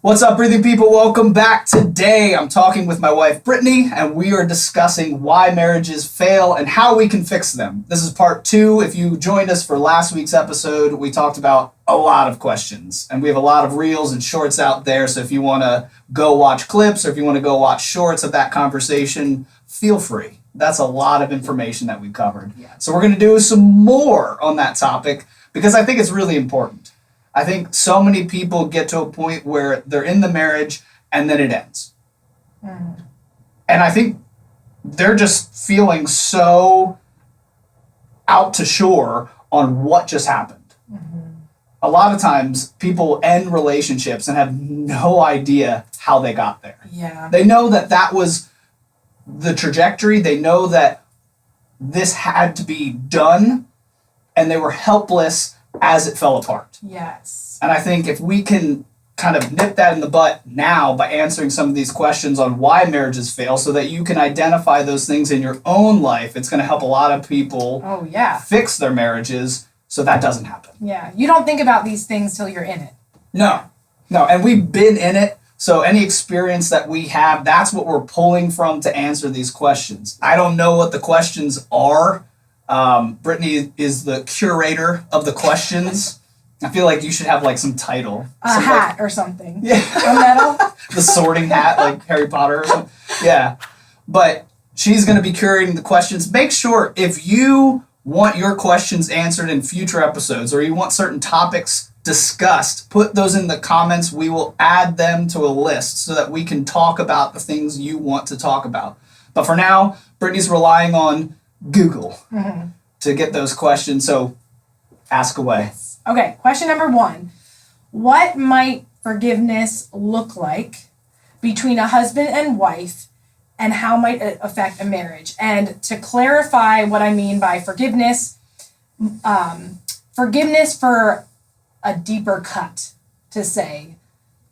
What's up, breathing people? Welcome back. Today, I'm talking with my wife, Brittany, and we are discussing why marriages fail and how we can fix them. This is part 2. If you joined us for last week's episode, we talked about a lot of questions, and we have a lot of reels and shorts out there, so if you want to go watch clips or if you want to go watch shorts of that conversation, feel free. That's a lot of information that we covered. Yeah. So we're going to do some more on that topic because I think it's really important. I think so many people get to a point where they're in the marriage and then it ends. Mm. And I think they're just feeling so out to shore on what just happened. Mm-hmm. A lot of times people end relationships and have no idea how they got there. Yeah. They know that that was the trajectory. They know that this had to be done and they were helpless as it fell apart. Yes. And I think if we can kind of nip that in the butt now by answering some of these questions on why marriages fail so that you can identify those things in your own life, it's going to help a lot of people fix their marriages so that doesn't happen. Yeah. You don't think about these things till you're in it. No. And we've been in it. So any experience that we have, that's what we're pulling from to answer these questions. I don't know what the questions are. Brittany is the curator of the questions. I feel like you should have like some title. A hat or something. Yeah. A medal. The sorting hat, like Harry Potter or something. Yeah. But she's going to be curating the questions. Make sure if you want your questions answered in future episodes or you want certain topics discussed, put those in the comments. We will add them to a list so that we can talk about the things you want to talk about. But for now, Brittany's relying on Google to get those questions, so ask away. Yes. Okay, question number 1. What might forgiveness look like between a husband and wife, and how might it affect a marriage? And to clarify what I mean by forgiveness, forgiveness for a deeper cut, to say,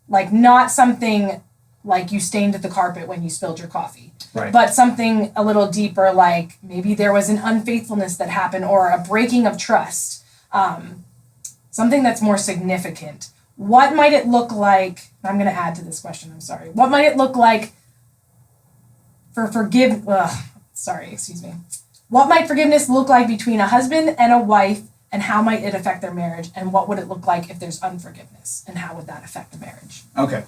like not something like you stained the carpet when you spilled your coffee. Right. But something a little deeper, like maybe there was an unfaithfulness that happened or a breaking of trust. Something that's more significant. What might it look like? I'm going to add to this question. I'm sorry. What might it look like for What might forgiveness look like between a husband and a wife, and how might it affect their marriage? And what would it look like if there's unforgiveness, and how would that affect the marriage? Okay.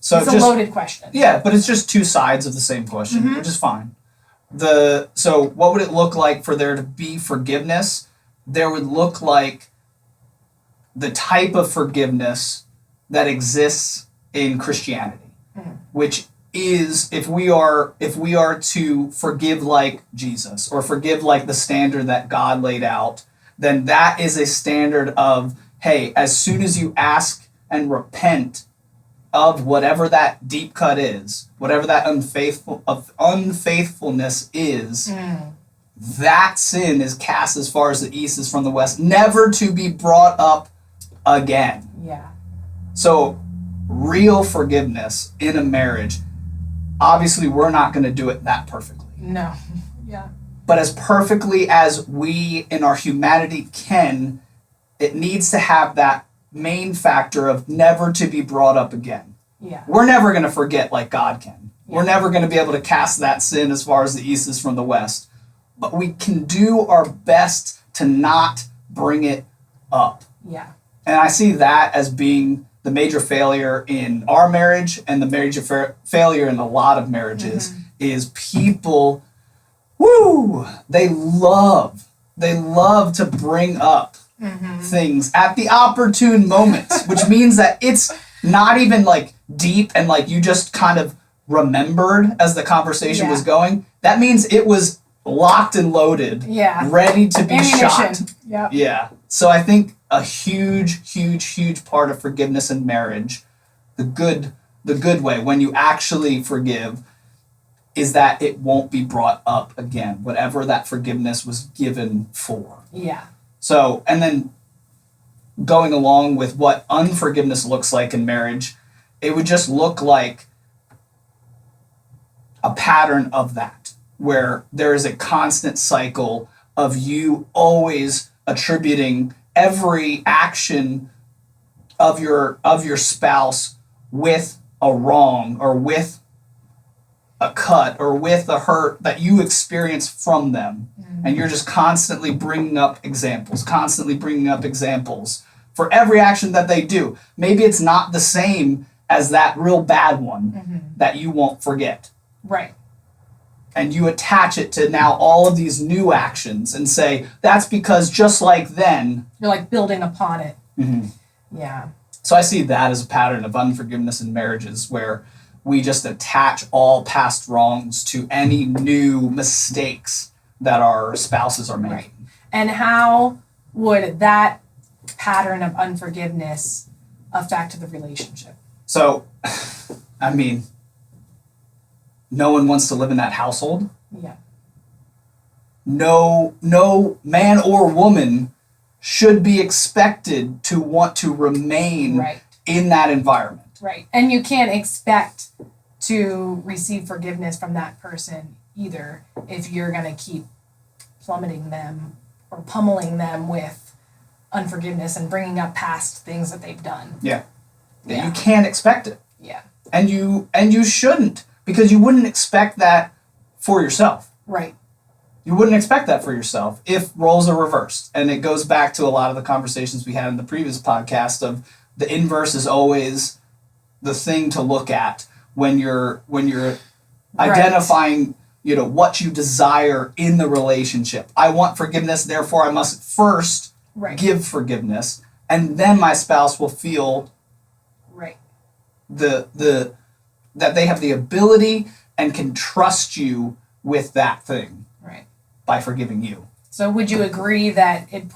So it's a loaded question. Yeah, but it's just two sides of the same question, which is fine. So what would it look like for there to be forgiveness? There would look like the type of forgiveness that exists in Christianity, which is if we are to forgive like Jesus or forgive like the standard that God laid out, then that is a standard of, hey, as soon as you ask and repent of whatever that deep cut is, whatever that unfaithfulness is, that sin is cast as far as the east is from the west, never to be brought up again. Yeah. So real forgiveness in a marriage, obviously we're not going to do it that perfectly. No. Yeah. But as perfectly as we in our humanity can, it needs to have that main factor of never to be brought up again. Yeah. We're never going to forget like God can. Yeah. We're never going to be able to cast that sin as far as the east is from the west. But we can do our best to not bring it up. Yeah. And I see that as being the major failure in our marriage and the major failure in a lot of marriages is people, they love to bring up things at the opportune moments, which means that it's not even like deep and like you just kind of remembered as the conversation was going. That means it was locked and loaded, ready to be shot. Yeah. So I think a huge part of forgiveness in marriage, the good way, when you actually forgive, is that it won't be brought up again, whatever that forgiveness was given for. Yeah. So, and then going along with what unforgiveness looks like in marriage, it would just look like a pattern of that, where there is a constant cycle of you always attributing every action of your spouse with a wrong or with a cut or with a hurt that you experience from them, and you're just constantly bringing up examples for every action that they do. Maybe it's not the same as that real bad one that you won't forget. Right. And you attach it to now all of these new actions and say, that's because just like then. You're like building upon it. Mm-hmm. Yeah. So I see that as a pattern of unforgiveness in marriages where we just attach all past wrongs to any new mistakes that our spouses are making. Right. And how would that pattern of unforgiveness affect the relationship? So, I mean, no one wants to live in that household. Yeah. No man or woman should be expected to want to remain in that environment. Right. And you can't expect to receive forgiveness from that person either if you're going to keep plummeting them or pummeling them with unforgiveness and bringing up past things that they've done. Yeah. You can't expect it. Yeah. And you shouldn't, because you wouldn't expect that for yourself. Right. You wouldn't expect that for yourself if roles are reversed. And it goes back to a lot of the conversations we had in the previous podcast of the inverse is always the thing to look at when you're identifying, what you desire in the relationship. I want forgiveness, therefore I must first give forgiveness, and then my spouse will feel that they have the ability and can trust you with that thing by forgiving you. So would you agree that it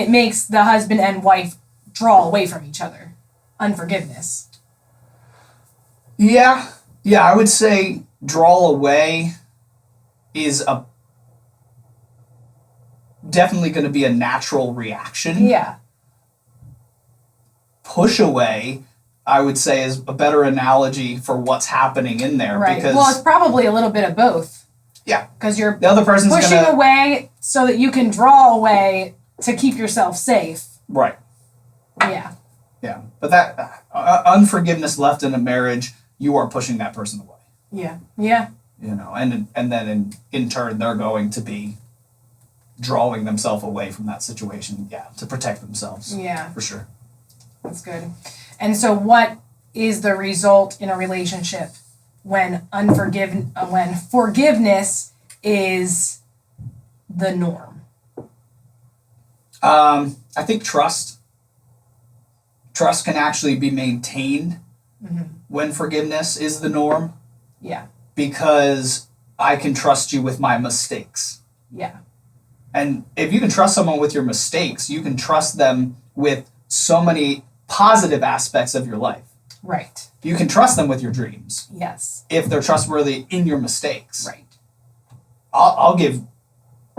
makes the husband and wife draw away from each other, unforgiveness? Yeah, I would say draw away is definitely going to be a natural reaction. Yeah. Push away, I would say, is a better analogy for what's happening in there. Right. Because, well, it's probably a little bit of both. Yeah. Because you're the other person's pushing away so that you can draw away to keep yourself safe. Right. Yeah. Yeah. But that unforgiveness left in a marriage, you are pushing that person away. Yeah. Yeah. And then in turn, they're going to be drawing themselves away from that situation, to protect themselves. Yeah. For sure. That's good. And so what is the result in a relationship when forgiveness is the norm? I think trust can actually be maintained when forgiveness is the norm. Yeah. Because I can trust you with my mistakes. Yeah. And if you can trust someone with your mistakes, you can trust them with so many positive aspects of your life. Right. You can trust them with your dreams. Yes. If they're trustworthy in your mistakes. Right.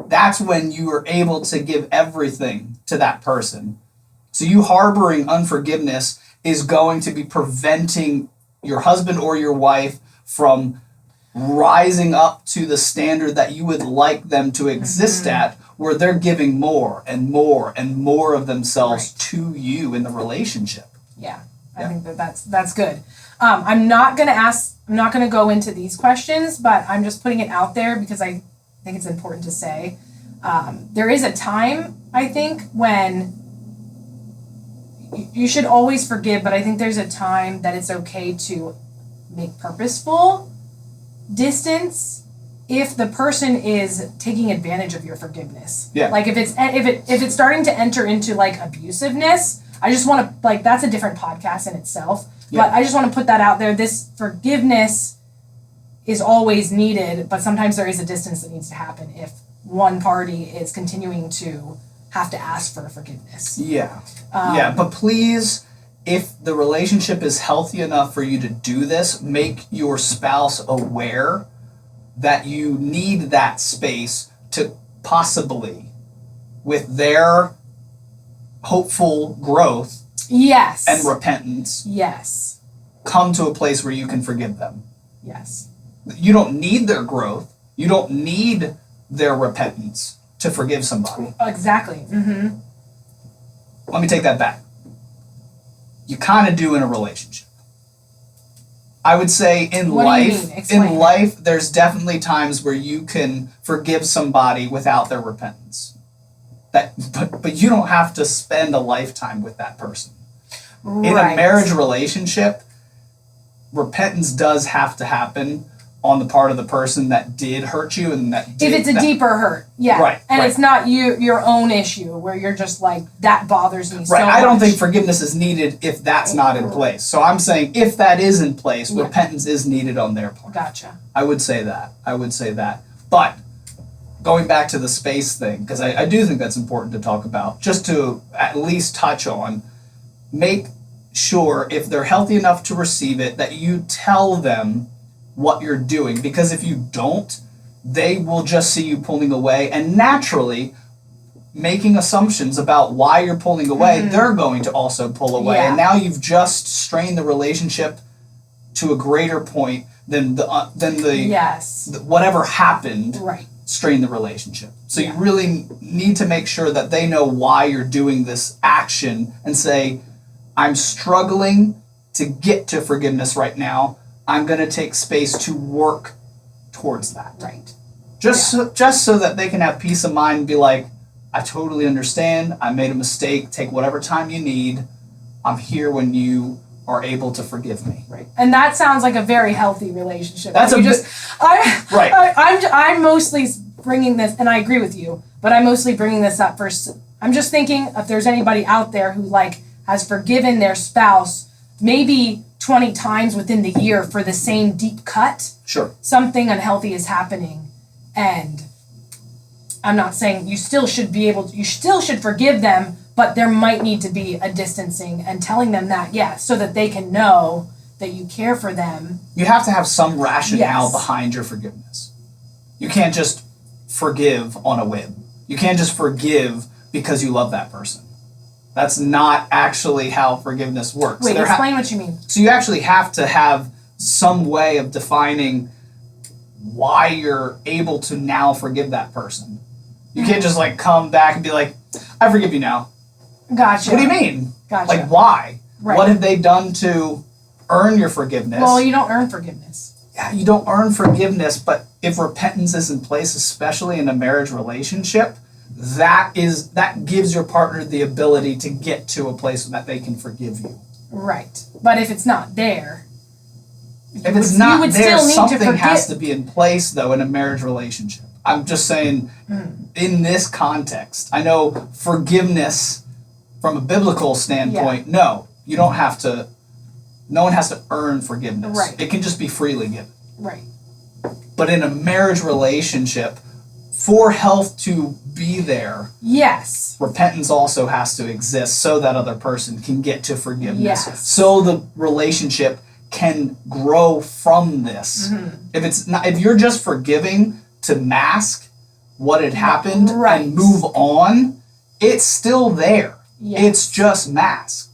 That's when you are able to give everything to that person. So you harboring unforgiveness is going to be preventing your husband or your wife from rising up to the standard that you would like them to exist at, where they're giving more and more and more of themselves to you in the relationship. Yeah. I think that's good. I'm not going to go into these questions, but I'm just putting it out there because I think it's important to say. There is a time, I think, when you should always forgive, but I think there's a time that it's okay to make purposeful distance if the person is taking advantage of your forgiveness. Yeah. Like if it's starting to enter into like abusiveness, I just want to that's a different podcast in itself. Yeah. But I just want to put that out there. This forgiveness is always needed, but sometimes there is a distance that needs to happen if one party is continuing to have to ask for forgiveness. Yeah. But please, if the relationship is healthy enough for you to do this, make your spouse aware that you need that space to possibly, with their hopeful growth and repentance, come to a place where you can forgive them. Yes. You don't need their growth. You don't need their repentance to forgive somebody. Exactly. Mm-hmm. let me take that back. You kind of do in a relationship. I would say in What do you mean? Explain. There's definitely times where you can forgive somebody without their repentance. But you don't have to spend a lifetime with that person. Right. In a marriage relationship, repentance does have to happen on the part of the person that did hurt you and that did. If it's a deeper hurt, yeah. Right. And right. it's not your own issue where you're just like, that bothers me so much. Right. I don't think forgiveness is needed if that's not in place. So I'm saying if that is in place, repentance is needed on their part. Gotcha. I would say that. But going back to the space thing, because I do think that's important to talk about, just to at least touch on, make sure if they're healthy enough to receive it that you tell them what you're doing, because if you don't, they will just see you pulling away and naturally making assumptions about why you're pulling away. They're going to also pull away, and now you've just strained the relationship to a greater point than the whatever happened strained the relationship. So you really need to make sure that they know why you're doing this action and say, I'm struggling to get to forgiveness right now. I'm going to take space to work towards that. Right. Just so that they can have peace of mind and be like, I totally understand. I made a mistake. Take whatever time you need. I'm here when you are able to forgive me. Right. And that sounds like a very healthy relationship. That's I'm mostly bringing this, and I agree with you, but I'm mostly bringing this up first. I'm just thinking if there's anybody out there who has forgiven their spouse maybe 20 times within the year for the same deep cut. Sure. Something unhealthy is happening, and I'm not saying you still should forgive them, but there might need to be a distancing and telling them that, so that they can know that you care for them. You have to have some rationale behind your forgiveness. You can't just forgive on a whim. You can't just forgive because you love that person. That's not actually how forgiveness works. Wait, explain what you mean. So you actually have to have some way of defining why you're able to now forgive that person. You can't just come back and be like, I forgive you now. Gotcha. What do you mean? Gotcha. Why? Right. What have they done to earn your forgiveness? Well, you don't earn forgiveness. Yeah, you don't earn forgiveness, but if repentance is in place, especially in a marriage relationship, that gives your partner the ability to get to a place that they can forgive you. Right. But if it's not there, something has to be in place, though, in a marriage relationship. I'm just saying, in this context, I know forgiveness from a biblical standpoint, no one has to earn forgiveness. Right. It can just be freely given. Right. But in a marriage relationship, for health to be there, repentance also has to exist so that other person can get to forgiveness. So the relationship can grow from this. If you're just forgiving to mask what had happened and move on, it's still there. It's just masked.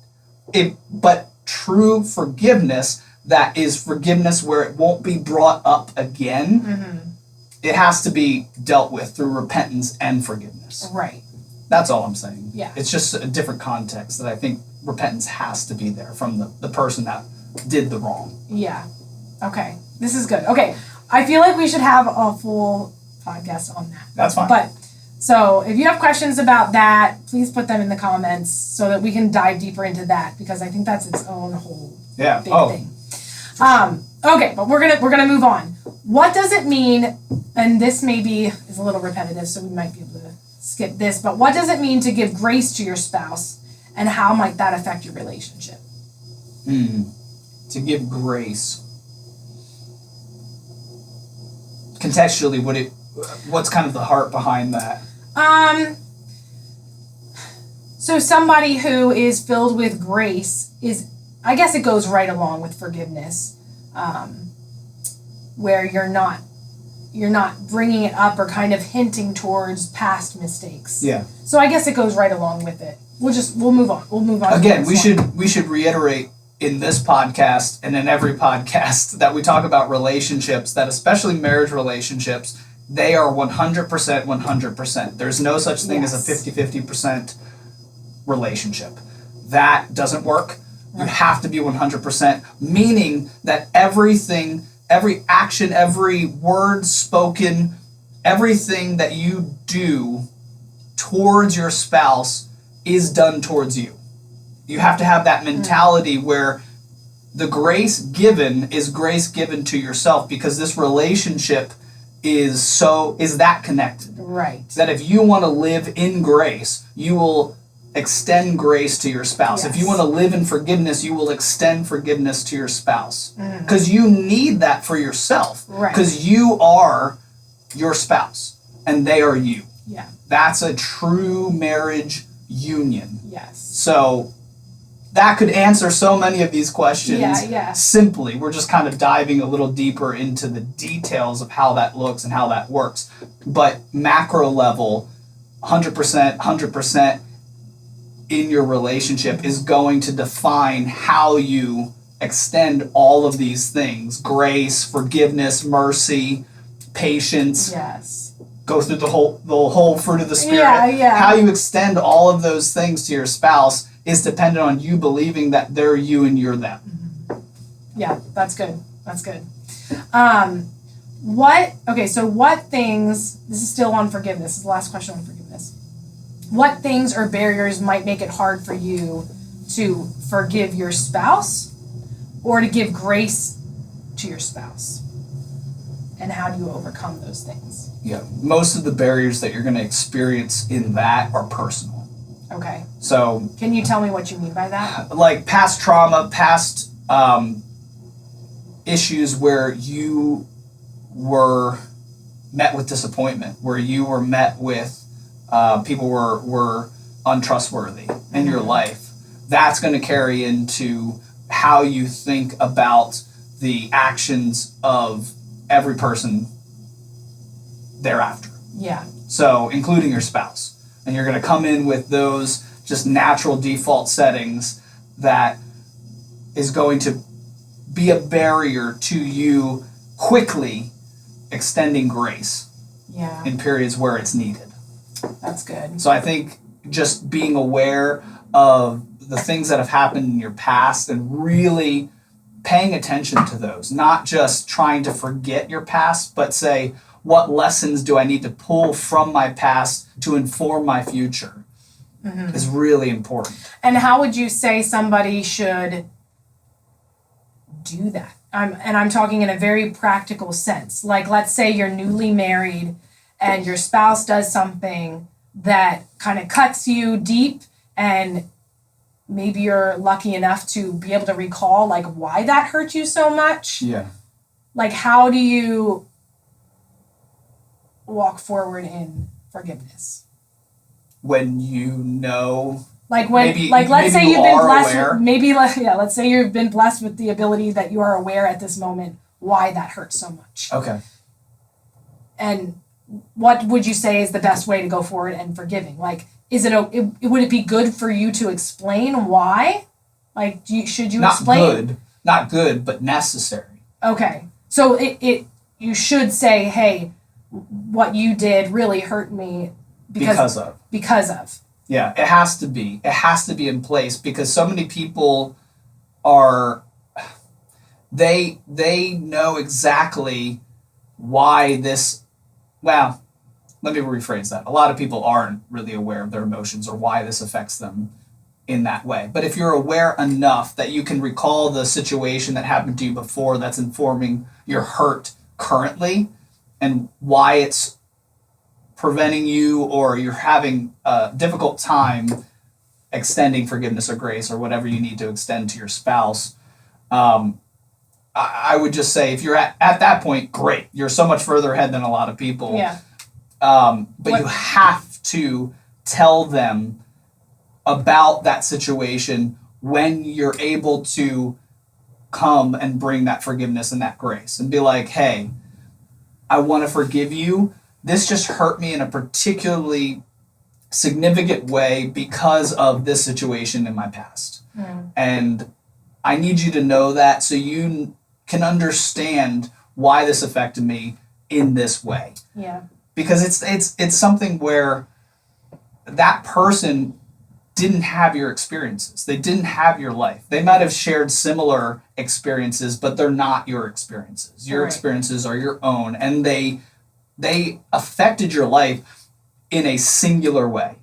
But true forgiveness, that is forgiveness where it won't be brought up again, it has to be dealt with through repentance and forgiveness. Right. That's all I'm saying. Yeah. It's just a different context that I think repentance has to be there from the person that did the wrong. Yeah. Okay. This is good. Okay. I feel like we should have a full podcast on that. That's fine. But so if you have questions about that, please put them in the comments so that we can dive deeper into that, because I think that's its own whole big thing. Okay, but we're gonna move on. What does it mean? And this maybe is a little repetitive, so we might be able to skip this. But what does it mean to give grace to your spouse, and how might that affect your relationship? To give grace. Contextually, what's kind of the heart behind that? So somebody who is filled with grace is, I guess it goes right along with forgiveness, where you're not bringing it up or kind of hinting towards past mistakes. Yeah. So I guess it goes right along with it. We'll move on. We'll move on. Again, we should reiterate in this podcast and in every podcast that we talk about relationships, that especially marriage relationships, they are 100%. There's no such thing as a 50-50%. relationship. That doesn't work. You have to be 100%, meaning that everything, every action, every word spoken, everything that you do towards your spouse is done towards you. You have to have that mentality where the grace given is grace given to yourself, because this relationship is that connected. Right. That if you want to live in grace, you will extend grace to your spouse. Yes. If you want to live in forgiveness, you will extend forgiveness to your spouse. Because you need that for yourself. Right. Because you are your spouse and they are you. Yeah. That's a true marriage union. Yes. So that could answer so many of these questions simply. We're just kind of diving a little deeper into the details of how that looks and how that works. But macro level, 100% in your relationship is going to define how you extend all of these things: grace, forgiveness, mercy, patience. Yes. Go through the whole fruit of the Spirit. Yeah. How you extend all of those things to your spouse is dependent on you believing that they're you and you're them. Yeah, that's good. That's good. So what things, this is still on forgiveness, this is the last question on forgiveness. What things or barriers might make it hard for you to forgive your spouse or to give grace to your spouse? And how do you overcome those things? Yeah, most of the barriers that you're going to experience in that are personal. Okay. So, can you tell me what you mean by that? Like past trauma, past issues where you were met with disappointment, where you were met with people were untrustworthy in your life. That's going to carry into how you think about the actions of every person thereafter. Yeah. So, including your spouse. And you're going to come in with those just natural default settings that is going to be a barrier to you quickly extending grace in periods where it's needed. That's good. So I think just being aware of the things that have happened in your past and really paying attention to those, not just trying to forget your past, but say, what lessons do I need to pull from my past to inform my future is really important. And how would you say somebody should do that? I'm talking in a very practical sense. Like, let's say you're newly married and your spouse does something that kind of cuts you deep, and maybe you're lucky enough to be able to recall like why that hurt you so much. Yeah. Like, how do you walk forward in forgiveness? When you know, like when, maybe, like let's say you've been blessed. Let's say you've been blessed with the ability that you are aware at this moment why that hurts so much. Okay. And what would you say is the best way to go forward and forgiving? Like, would it be good for you to explain why? Like, should you explain? Not good, but necessary. Okay, so you should say, hey, what you did really hurt me because of. Yeah, it has to be. It has to be in place, because so many people are, they know exactly why this, well, let me rephrase that. A lot of people aren't really aware of their emotions or why this affects them in that way. But if you're aware enough that you can recall the situation that happened to you before that's informing your hurt currently and why it's preventing you, or you're having a difficult time extending forgiveness or grace or whatever you need to extend to your spouse, I would just say if you're at that point, great. You're so much further ahead than a lot of people. Yeah. But you have to tell them about that situation when you're able to come and bring that forgiveness and that grace and be like, hey, I want to forgive you. This just hurt me in a particularly significant way because of this situation in my past. And I need you to know that so you can understand why this affected me in this way. Yeah. Because it's something where that person didn't have your experiences. They didn't have your life. They might have shared similar experiences, but they're not your experiences. Your experiences are your own, and they affected your life in a singular way.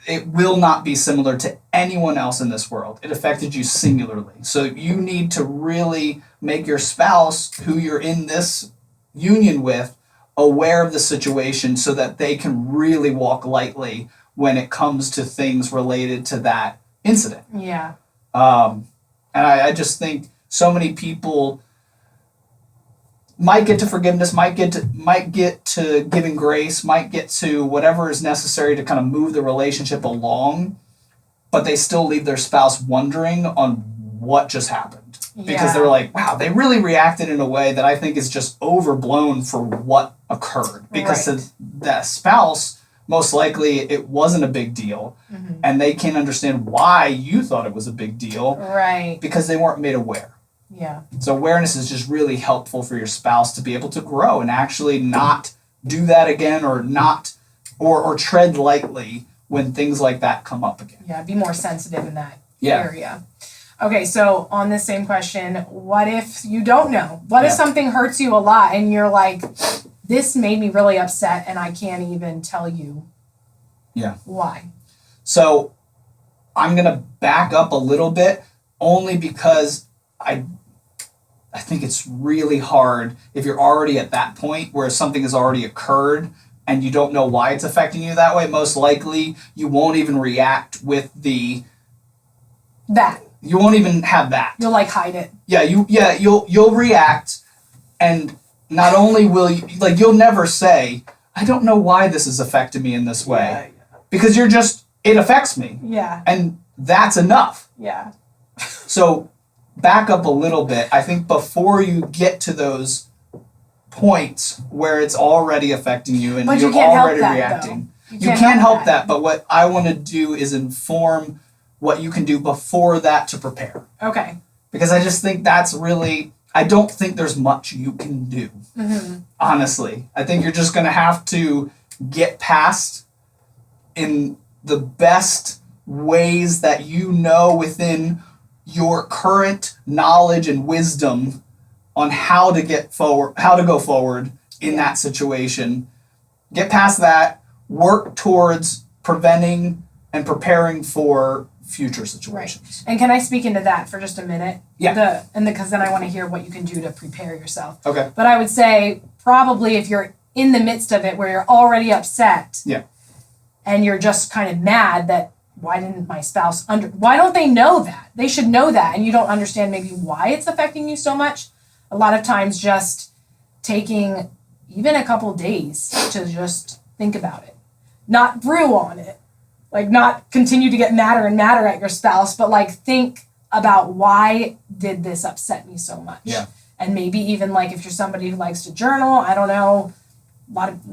It will not be similar to anyone else in this world. It affected you singularly. So you need to really make your spouse, who you're in this union with, aware of the situation so that they can really walk lightly when it comes to things related to that incident. Yeah. And I just think so many people might get to forgiveness, might get to giving grace, might get to whatever is necessary to kind of move the relationship along, but they still leave their spouse wondering on what just happened. Because they're like, wow, they really reacted in a way that I think is just overblown for what occurred. Because to that spouse, most likely it wasn't a big deal, and they can't understand why you thought it was a big deal. Right. Because they weren't made aware. Yeah. So awareness is just really helpful for your spouse to be able to grow and actually not do that again, or not, or tread lightly when things like that come up again. Yeah, be more sensitive in that area. Okay, so on this same question, what if you don't know? What if something hurts you a lot and you're like, this made me really upset and I can't even tell you why? So I'm going to back up a little bit, only because I think it's really hard if you're already at that point where something has already occurred and you don't know why it's affecting you that way. Most likely you won't even react with that. You won't even have that. You'll like hide it. You'll react, and not only will you, like, you'll never say, I don't know why this is affecting me in this way. Because you're just, it affects me. Yeah. And that's enough. Yeah. So back up a little bit. I think before you get to those points where it's already affecting you and you're already reacting. You can't help that, but what I want to do is inform what you can do before that to prepare. Okay. Because I just think that's really, I don't think there's much you can do. Honestly. I think you're just going to have to get past in the best ways that you know within your current knowledge and wisdom on how to go forward in that situation. Get past that, work towards preventing and preparing for future situations. Right. And can I speak into that for just a minute? Yeah. Because then I want to hear what you can do to prepare yourself. Okay. But I would say probably if you're in the midst of it where you're already upset. Yeah. And you're just kind of mad that why didn't my spouse why don't they know that? They should know that, and you don't understand maybe why it's affecting you so much. A lot of times just taking even a couple days to just think about it. Not brew on it. Like, not continue to get madder and madder at your spouse, but like think about why did this upset me so much? Yeah. And maybe even like if you're somebody who likes to journal, I don't know,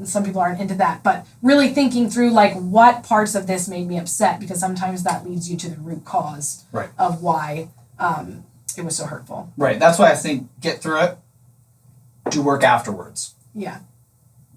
some people aren't into that, but really thinking through like what parts of this made me upset, because sometimes that leads you to the root cause of why it was so hurtful. Right. That's why I think get through it, do work afterwards. Yeah.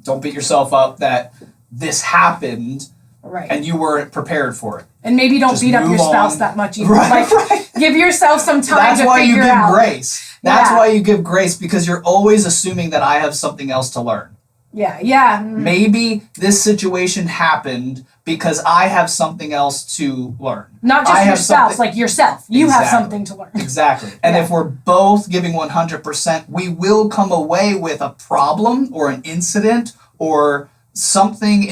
Don't beat yourself up that this happened right. and you weren't prepared for it. And maybe don't Just beat up your spouse on. that much either. Right, like, give yourself some time That's to why you figure give out. grace. That's why you give grace, because you're always assuming that I have something else to learn. Yeah, yeah. Maybe this situation happened because I have something else to learn. Not just your spouse, like yourself. You have something to learn. Exactly. And if we're both giving 100%, we will come away with a problem or an incident or something,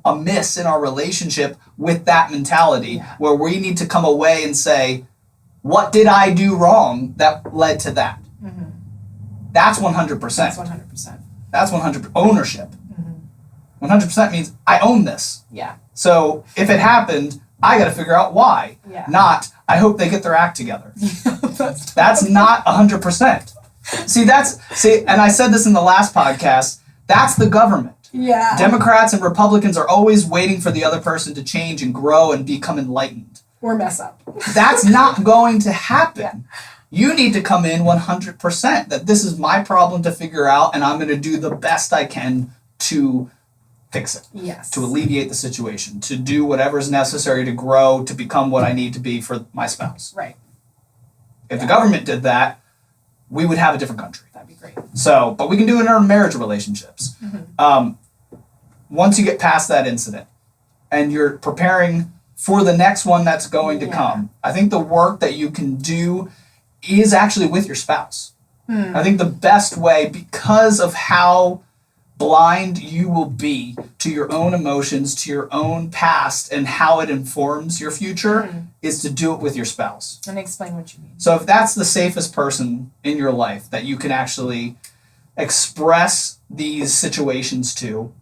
a miss in our relationship with that mentality where we need to come away and say, what did I do wrong that led to that? Mm-hmm. That's 100%. That's 100%. That's 100% ownership. 100% means I own this. Yeah. So if it happened, I got to figure out why. Yeah. Not, I hope they get their act together. That's not 100%. And I said this in the last podcast, that's the government. Yeah. Democrats and Republicans are always waiting for the other person to change and grow and become enlightened. Or mess up. That's not going to happen. Yeah. You need to come in 100% that this is my problem to figure out, and I'm going to do the best I can to fix it, Yes. to alleviate the situation, to do whatever is necessary to grow, to become what I need to be for my spouse. Right. If the government did that, we would have a different country. That'd be great. So, but we can do it in our marriage relationships. Once you get past that incident and you're preparing for the next one that's going to come, I think the work that you can do is actually with your spouse. I think the best way, because of how blind you will be to your own emotions, to your own past, and how it informs your future, is to do it with your spouse. And explain what you mean. So if that's the safest person in your life that you can actually express these situations to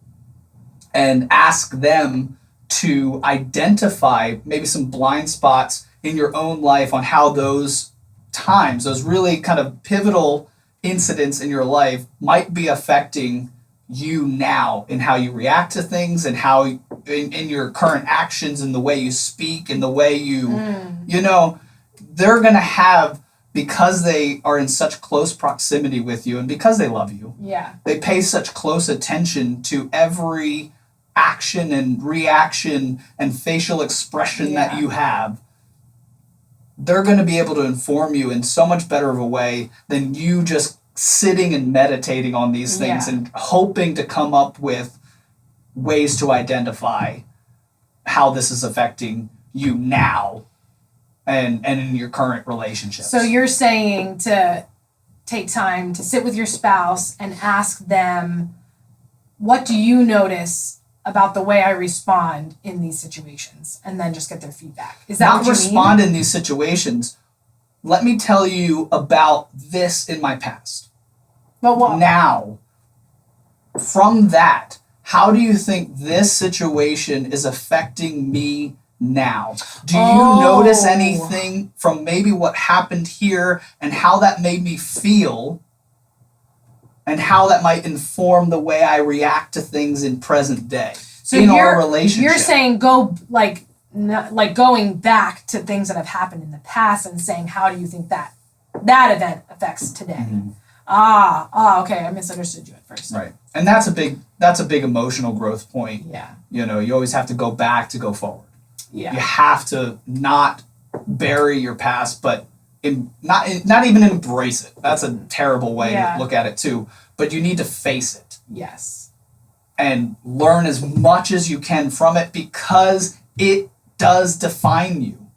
and ask them to identify maybe some blind spots in your own life on how those times, those really kind of pivotal incidents in your life might be affecting you now in how you react to things and how in your current actions and the way you speak and the way you they're going to have, because they are in such close proximity with you and because they love you, they pay such close attention to every action and reaction and facial expression that you have. They're going to be able to inform you in so much better of a way than you just sitting and meditating on these things and hoping to come up with ways to identify how this is affecting you now and in your current relationships. So you're saying to take time to sit with your spouse and ask them, what do you notice about the way I respond in these situations? And then just get their feedback. Is that not what you respond mean? in these situations? Let me tell you about this in my past. But what? Now, from that, how do you think this situation is affecting me now? Do you notice anything from maybe what happened here and how that made me feel and how that might inform the way I react to things in present day So in our relationship? You're saying go like going back to things that have happened in the past and saying, how do you think that event affects today? Okay, I misunderstood you at first. Right. And that's a big emotional growth point. Yeah. You always have to go back to go forward. Yeah. You have to not bury your past, but not even embrace it. That's a terrible way to look at it too. But you need to face it. Yes. And learn as much as you can from it, because it does define you.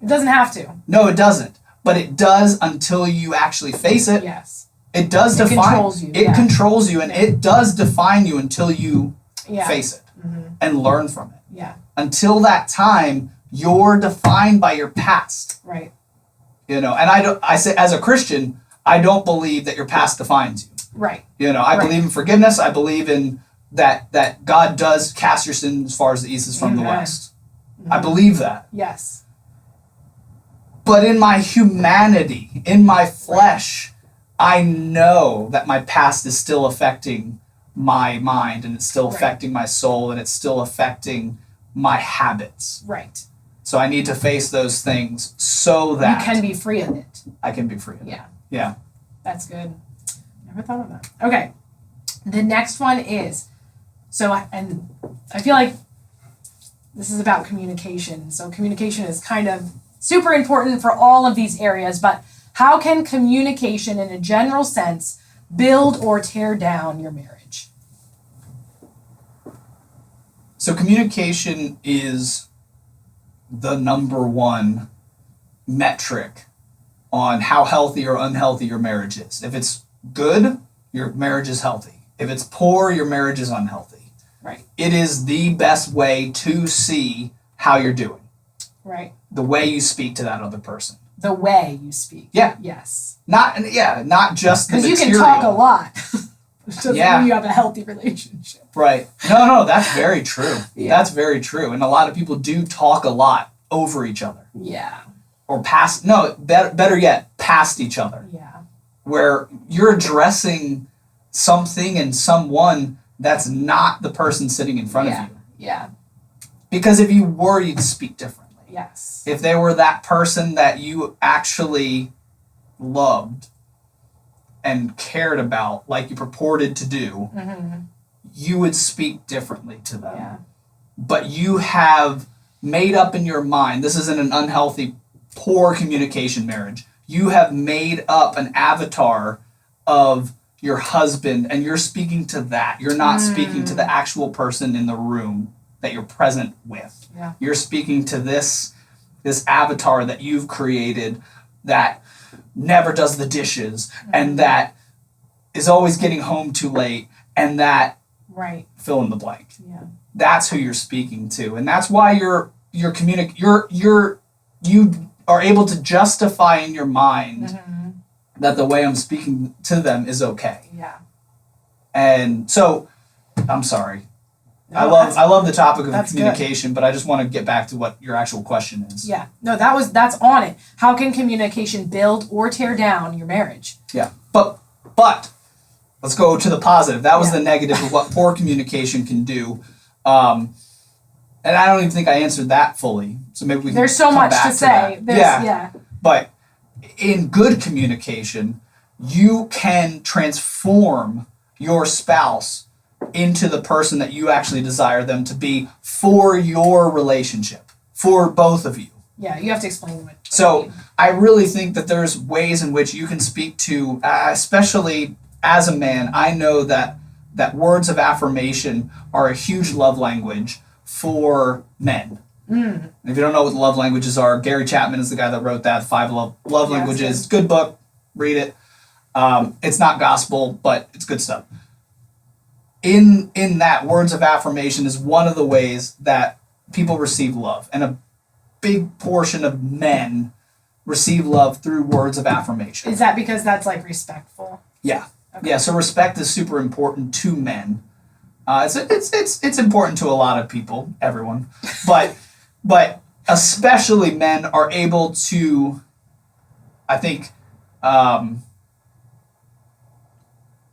It doesn't have to. No, it doesn't. But it does until you actually face it. Yes. It does define. It controls you. It controls you, and it does define you until you face it and learn from it. Yeah. Until that time, you're defined by your past. Right. And I say, as a Christian, I don't believe that your past defines you. Right. I believe in forgiveness. I believe in that God does cast your sin as far as the east is from the west. I believe that. Yes. But in my humanity, in my flesh, I know that my past is still affecting my mind, and it's still affecting my soul, and it's still affecting my habits. Right. So I need to face those things so that you can be free of it. I can be free of it. Yeah. Yeah. That's good. Never thought of that. Okay. The next one is, and I feel like this is about communication. So communication is kind of super important for all of these areas, but how can communication in a general sense build or tear down your marriage? So communication is the number one metric on how healthy or unhealthy your marriage is. If it's good, your marriage is healthy. If it's poor, your marriage is unhealthy. Right. It is the best way to see how you're doing. Right. The way you speak to that other person. The way you speak. Yeah. Yes. Not just the material. Because you can talk a lot. Doesn't mean you have a healthy relationship. Right. No, that's very true. Yeah. That's very true. And a lot of people do talk a lot over each other. Yeah. Or better yet, past each other. Yeah. Where you're addressing something and someone that's not the person sitting in front of you. Yeah. Because if you were, you'd speak differently. Yes. If they were that person that you actually loved and cared about, like you purported to do, you would speak differently to them. Yeah. But you have made up in your mind, this isn't an unhealthy, poor communication marriage. You have made up an avatar of your husband, and you're speaking to that. You're not speaking to the actual person in the room that you're present with. Yeah. You're speaking to this avatar that you've created that never does the dishes and that is always getting home too late and that fill in the blank. Yeah. That's who you're speaking to, and that's why you are able to justify in your mind that the way I'm speaking to them is okay. Yeah. And so, I'm sorry. No, I love the topic of communication, good. but I just want to get back to what your actual question is. Yeah. No, that's on it. How can communication build or tear down your marriage? Yeah. But let's go to the positive. That was the negative of what poor communication can do. And I don't even think I answered that fully. So maybe we can There's so come much back to say. Yeah. But in good communication, you can transform your spouse into the person that you actually desire them to be for your relationship, for both of you. Yeah, you have to explain what. So I really think that there's ways in which you can speak to, especially as a man, I know that words of affirmation are a huge love language for men. And if you don't know what love languages are, Gary Chapman is the guy that wrote that, 5 Love Languages. Good book. Read it. It's not gospel, but it's good stuff. In that, words of affirmation is one of the ways that people receive love. And a big portion of men receive love through words of affirmation. Is that because that's like respectful? Yeah. Okay. Yeah, so respect is super important to men. It's important to a lot of people, everyone. But especially men are able to, I think,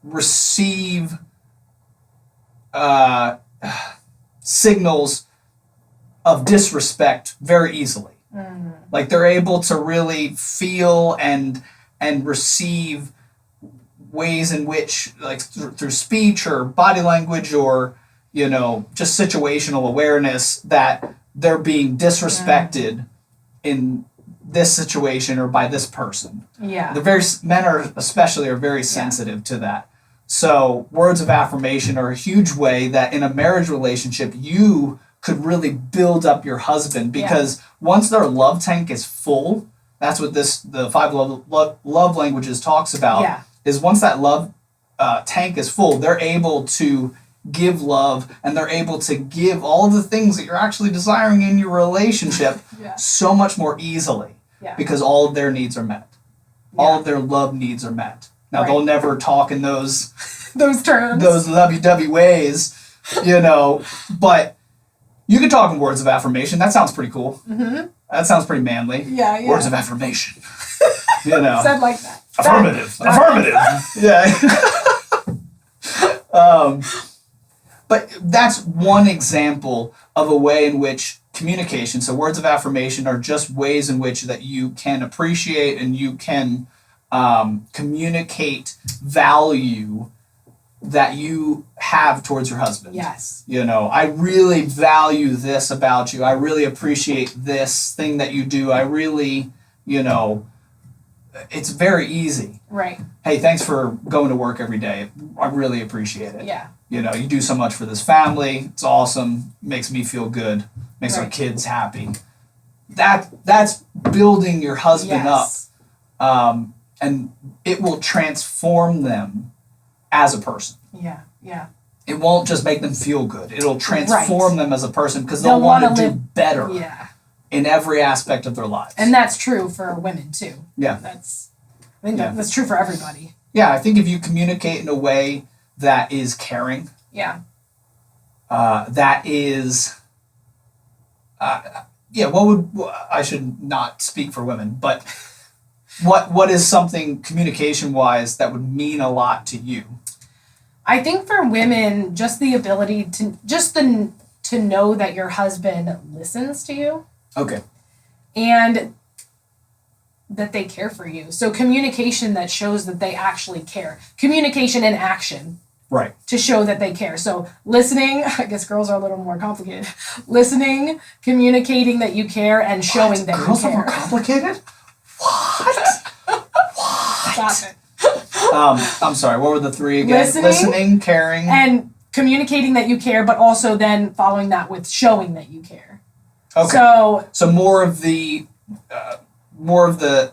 receive signals of disrespect very easily. Like they're able to really feel and receive ways in which, like through speech or body language or, just situational awareness, that they're being disrespected in this situation or by this person. Yeah. Men are very sensitive to that. So words of affirmation are a huge way that in a marriage relationship you could really build up your husband, because once their love tank is full, that's what the 5 love languages talks about. Yeah. Is once that love tank is full, they're able to give love, and they're able to give all of the things that you're actually desiring in your relationship so much more easily, because all of their needs are met. All of their love needs are met. Now, they'll never talk in those terms, those lovey-dovey ways, but you can talk in words of affirmation. That sounds pretty cool. That sounds pretty manly. Yeah. Words of affirmation. Said like that. Affirmative. Yeah. But that's one example of a way in which communication, so words of affirmation are just ways in which that you can appreciate and you can communicate value that you have towards your husband. Yes. I really value this about you. I really appreciate this thing that you do. I really, it's very easy. Right. Hey, thanks for going to work every day. I really appreciate it. Yeah. You do so much for this family. It's awesome. Makes me feel good. Makes our kids happy. That's building your husband up. And it will transform them as a person. Yeah. Yeah. It won't just make them feel good. It'll transform them as a person, because they'll want to do better in every aspect of their lives. And that's true for women too. Yeah. I think that's true for everybody. Yeah, I think if you communicate in a way that is caring, that is, I should not speak for women, but what is something communication-wise that would mean a lot to you? I think for women, just the ability to know that your husband listens to you. Okay. And that they care for you. So communication that shows that they actually care. Communication in action. Right. to show that they care. So listening, I guess girls are a little more complicated. Listening, communicating that you care, and showing that Girls you are care. more complicated? What? Stop it. I'm sorry, what were the three again? Listening, caring. And communicating that you care, but also then following that with showing that you care. Okay. So more of the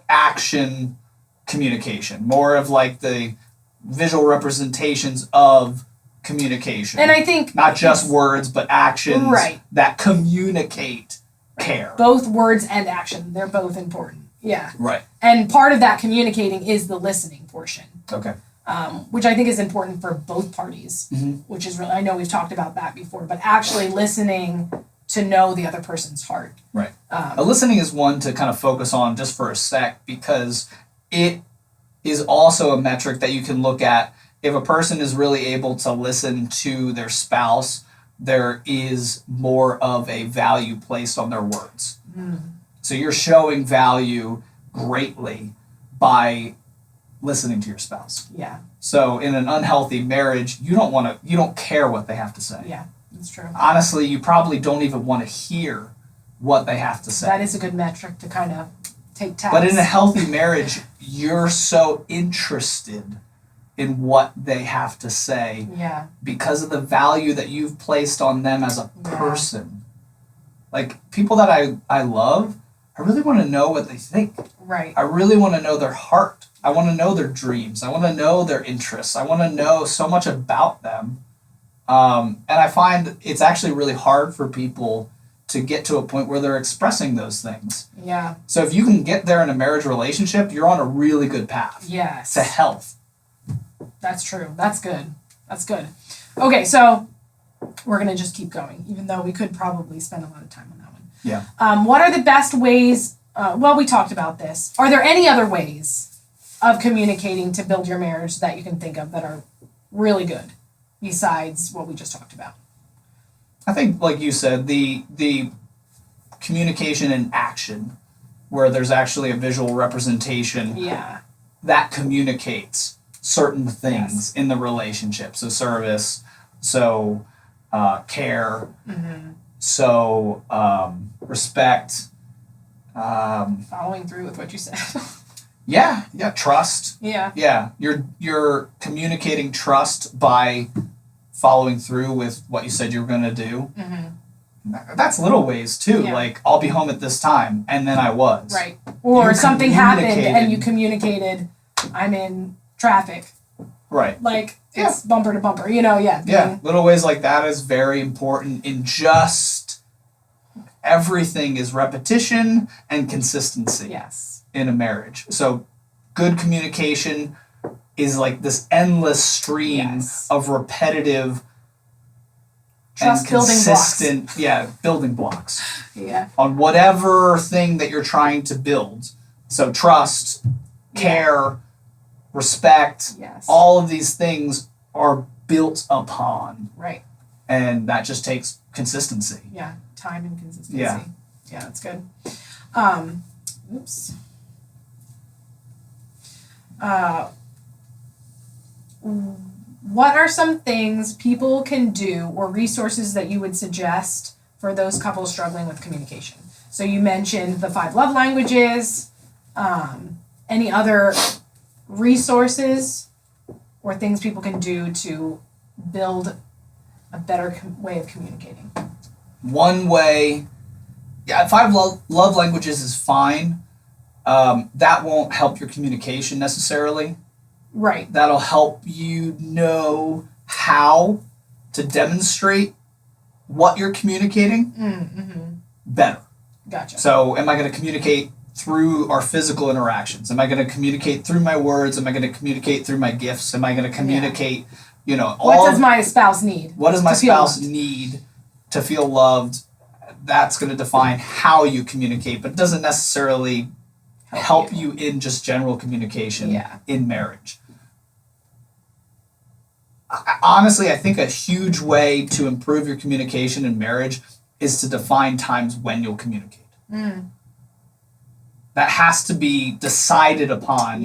action communication, more of like the visual representations of communication. And I think not just words, but actions that communicate care. Both words and action, they're both important. Yeah. Right. And part of that communicating is the listening portion. Okay. Which I think is important for both parties, which is really, I know we've talked about that before, but actually listening to know the other person's heart. Right. Listening is one to kind of focus on just for a sec, because it is also a metric that you can look at. If a person is really able to listen to their spouse, there is more of a value placed on their words. So you're showing value greatly by listening to your spouse. Yeah. So in an unhealthy marriage, you don't care what they have to say. Yeah, that's true. Honestly, you probably don't even want to hear what they have to say. That is a good metric to kind of take tabs. But in a healthy marriage, you're so interested in what they have to say because of the value that you've placed on them as a person. Like, people that I love, I really want to know what they think. Right. I really want to know their heart. I want to know their dreams. I want to know their interests. I want to know so much about them. And I find it's actually really hard for people to get to a point where they're expressing those things. Yeah. So if you can get there in a marriage relationship, you're on a really good path. Yes. To health. That's true. That's good. That's good. Okay, so we're going to just keep going, even though we could probably spend a lot of time on that one. Yeah. What are the best ways? Well, we talked about this. Are there any other ways of communicating to build your marriage that you can think of that are really good besides what we just talked about? I think, like you said, the communication in action, where there's actually a visual representation that communicates certain things in the relationship. So service, so care, so respect. Following through with what you said. Yeah, trust. Yeah. Yeah, you're communicating trust by following through with what you said you were going to do. That's little ways too. Yeah. Like, I'll be home at this time, and then I was. Right. Or something happened and you communicated, I'm in traffic. Right. Like, it's bumper to bumper, Little ways like that is very important in just everything is repetition and consistency. Yes. In a marriage. So good communication is like this endless stream of repetitive trust and consistent building blocks. Yeah. On whatever thing that you're trying to build. So trust, care, respect, all of these things are built upon. Right. And that just takes consistency. Yeah, time and consistency. Yeah. Yeah, that's good. Oops. What are some things people can do or resources that you would suggest for those couples struggling with communication? So you mentioned the 5 love languages. Any other resources or things people can do to build a better way of communicating? One way, 5 love languages is fine. That won't help your communication necessarily. Right. That'll help you know how to demonstrate what you're communicating better. Gotcha. So am I going to communicate through our physical interactions? Am I going to communicate through my words? Am I going to communicate through my gifts? Am I going to communicate, what does my spouse need? What does my spouse need to feel loved? That's going to define how you communicate, but it doesn't necessarily help you in just general communication in marriage. Honestly, I think a huge way to improve your communication in marriage is to define times when you'll communicate. That has to be decided upon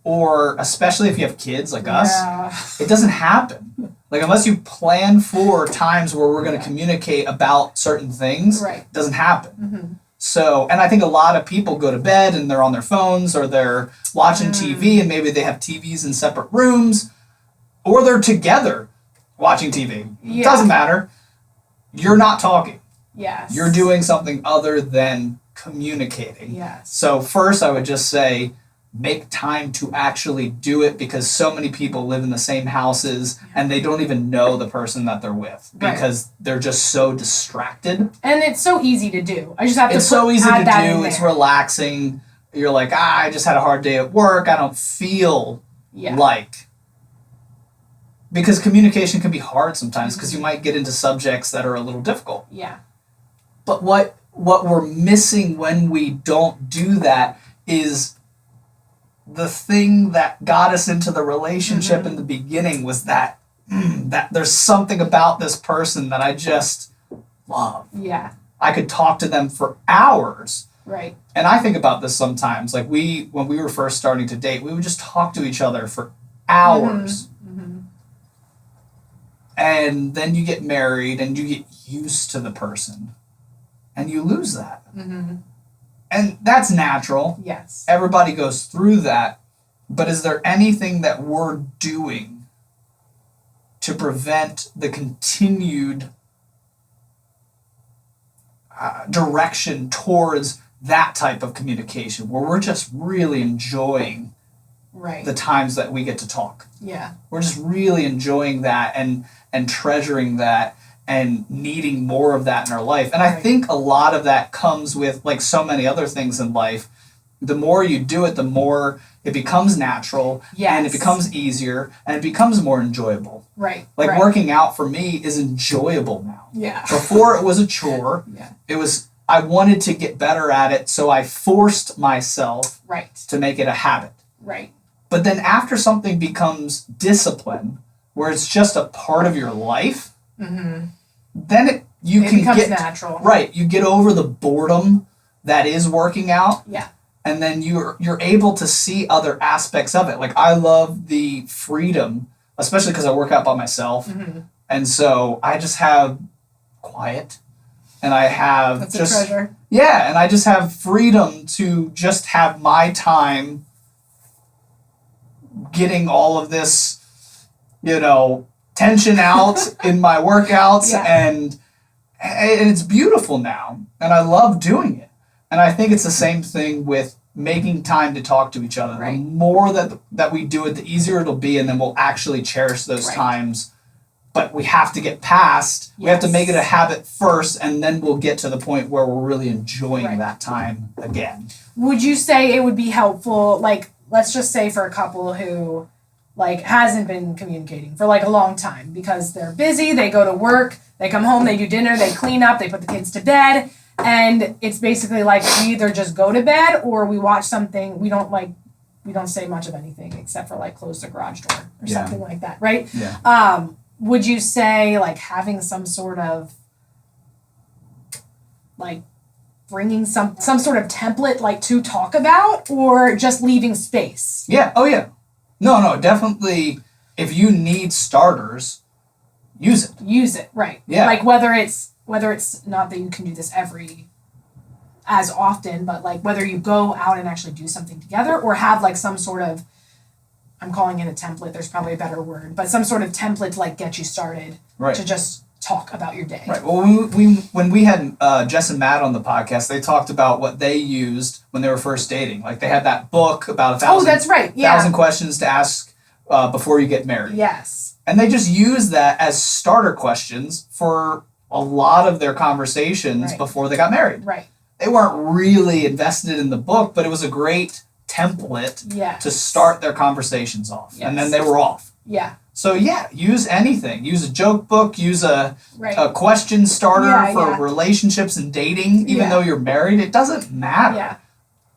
or especially if you have kids like us, Yeah. it doesn't happen. Like, unless you plan for times where we're going to communicate about certain things, Right. it doesn't happen. Mm-hmm. So, and I think a lot of people go to bed and they're on their phones, or they're watching TV, and maybe they have TVs in separate rooms, or they're together watching TV. Yeah. It doesn't matter. You're not talking. Yes. You're doing something other than communicating. Yes. So first I would just say, make time to actually do it, because so many people live in the same houses and they don't even know the person that they're with because they're just so distracted. And it's so easy to do. I just have to It's so easy to do. It's there. relaxing. You're like, I just had a hard day at work. I don't feel like. Because communication can be hard sometimes, because you might get into subjects that are a little difficult. Yeah. But what we're missing when we don't do that is the thing that got us into the relationship in the beginning, was that that there's something about this person that I just love. Yeah. I could talk to them for hours. Right. And I think about this sometimes. Like, when we were first starting to date, we would just talk to each other for hours. Mm-hmm. And then you get married and you get used to the person. And you lose that. Mm-hmm. And that's natural. Yes. Everybody goes through that. But is there anything that we're doing to prevent the continued direction towards that type of communication, where we're just really enjoying the times that we get to talk? Yeah. We're just really enjoying that and treasuring that and needing more of that in our life. And I think a lot of that comes with, like so many other things in life, the more you do it, the more it becomes natural, and it becomes easier, and it becomes more enjoyable. Right. Like, working out for me is enjoyable now. Yeah. Before it was a chore. Yeah. It was, I wanted to get better at it, so I forced myself to make it a habit. Right. But then after something becomes discipline, where it's just a part of your life, then it becomes natural. Right. You get over the boredom that is working out. Yeah. And then you're able to see other aspects of it. Like, I love the freedom, especially because I work out by myself. And so I just have quiet, and I have That's just a treasure. Yeah, and I just have freedom to just have my time getting all of this, tension out in my workouts, and it's beautiful now, and I love doing it. And I think it's the same thing with making time to talk to each other. The more that we do it, the easier it'll be, and then we'll actually cherish those times. But we have to get past, we have to make it a habit first, and then we'll get to the point where we're really enjoying that time again. Would you say it would be helpful, like, let's just say for a couple who, like, hasn't been communicating for, like, a long time because they're busy, they go to work, they come home, they do dinner, they clean up, they put the kids to bed, and it's basically like we either just go to bed or we watch something. We don't say much of anything except for, like, close the garage door or something like that, right? Yeah. Would you say, like, having some sort of, like, bringing some sort of template, like, to talk about, or just leaving space? Yeah. Oh, yeah. No, definitely. If you need starters, use it. Use it, right. Yeah. Like, whether it's not that you can do this as often, but, like, whether you go out and actually do something together, or have, like, some sort of, I'm calling it a template, there's probably a better word, but some sort of template to, like, get you started to just talk about your day. Right. Well, when we had Jess and Matt on the podcast, they talked about what they used when they were first dating. Like, they had that book about 1,000. Oh, that's right. Yeah. 1,000 questions to ask before you get married. Yes. And they just used that as starter questions for a lot of their conversations before they got married. Right. They weren't really invested in the book, but it was a great template to start their conversations off. Yes. And then they were off. Yeah. So use anything. Use a joke book. Use a question starter for relationships and dating. Even though you're married, it doesn't matter. Yeah.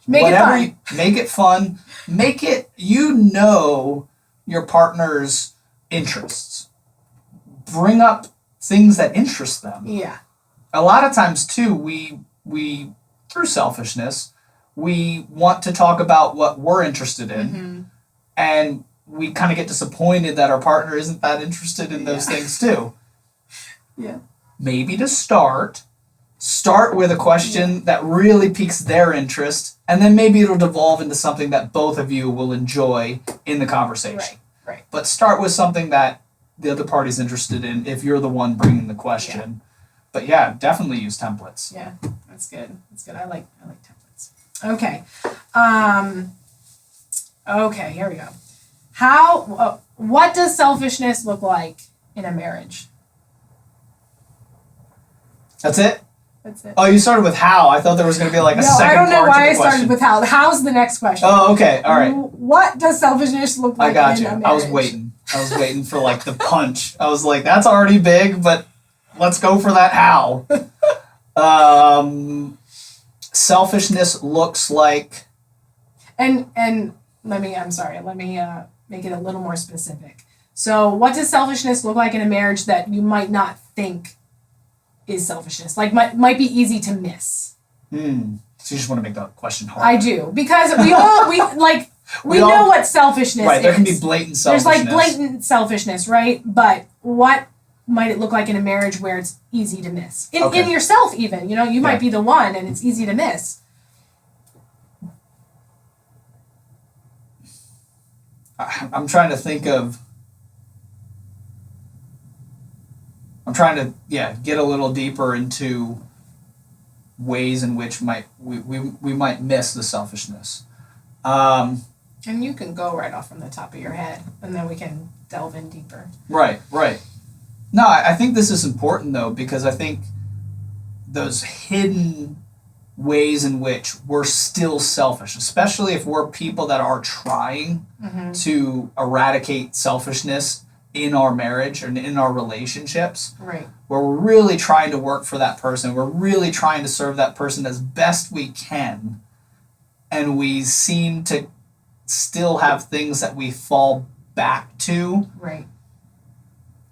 Make it fun. Make it fun. Make it, your partner's interests. Bring up things that interest them. Yeah. A lot of times too, we through selfishness, we want to talk about what we're interested in. And we kind of get disappointed that our partner isn't that interested in those things too. Yeah. Maybe to start with a question that really piques their interest, and then maybe it'll devolve into something that both of you will enjoy in the conversation. Right. But start with something that the other party's interested in if you're the one bringing the question. But yeah, definitely use templates. Yeah, that's good. I like templates. Okay. Okay, here we go. What does selfishness look like in a marriage? That's it? That's it. Oh, you started with how. I thought there was going to be like a second part to the question. I don't know why I started with how. How's the next question? Oh, okay. All right. What does selfishness look like I got you. in a marriage? I was waiting for like the punch. I was like, that's already big, but let's go for that how. Selfishness looks like... And let me make it a little more specific. So what does selfishness look like in a marriage that you might not think is selfishness? Like might be easy to miss. So you just want to make the question hard. I do, because we know what selfishness is. Right, there can be blatant selfishness. There's like blatant selfishness, right? But what might it look like in a marriage where it's easy to miss? In yourself even, you might be the one and it's easy to miss. I'm trying to think of... I'm trying to, get a little deeper into ways in which we might miss the selfishness. And you can go right off from the top of your head, and then we can delve in deeper. Right. No, I think this is important, though, because I think those hidden ways in which we're still selfish, especially if we're people that are trying to eradicate selfishness in our marriage and in our relationships, right, where we're really trying to work for that person, we're really trying to serve that person as best we can, and we seem to still have things that we fall back to. Right.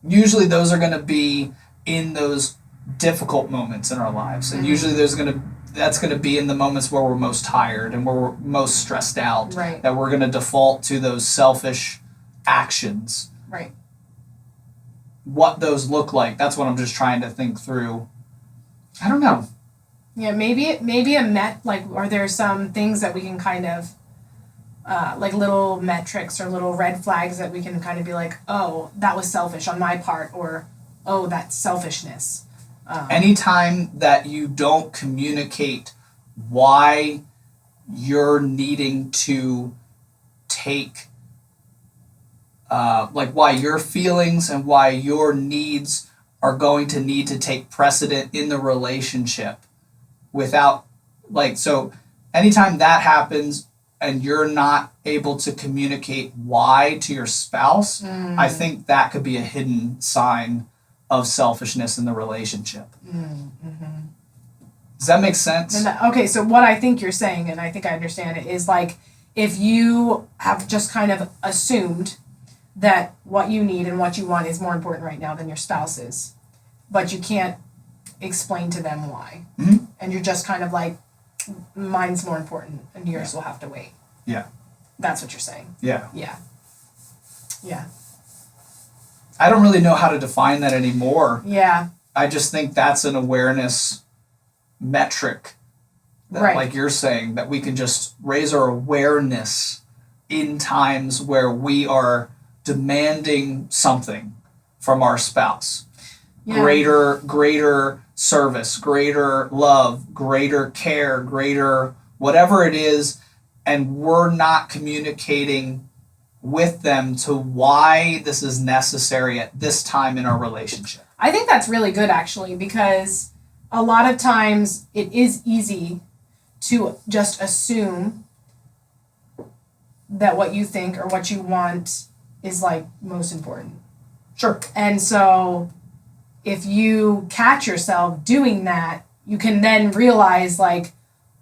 Usually those are going to be in those difficult moments in our lives, and usually that's going to be in the moments where we're most tired and where we're most stressed out, right, that we're going to default to those selfish actions. Right. What those look like, that's what I'm just trying to think through. I don't know. Yeah, are there some things that we can kind of, like little metrics or little red flags that we can kind of be like, oh, that was selfish on my part, or, oh, that's selfishness. Anytime that you don't communicate why you're needing to take why your feelings and why your needs are going to need to take precedent in the relationship without, so anytime that happens and you're not able to communicate why to your spouse, I think that could be a hidden sign of selfishness in the relationship. Does that make sense? Okay, so what I think you're saying, and I think I understand it, is like if you have just kind of assumed that what you need and what you want is more important right now than your spouse's, but you can't explain to them why. And you're just kind of like, mine's more important and yours will have to wait. Yeah. That's what you're saying. Yeah. I don't really know how to define that anymore. Yeah. I just think that's an awareness metric that, like you're saying, that we can just raise our awareness in times where we are demanding something from our spouse. Greater service, greater love, greater care, greater whatever it is, and we're not communicating with them to why this is necessary at this time in our relationship. I think that's really good, actually, because a lot of times it is easy to just assume that what you think or what you want is like most important. Sure. And so if you catch yourself doing that, you can then realize like,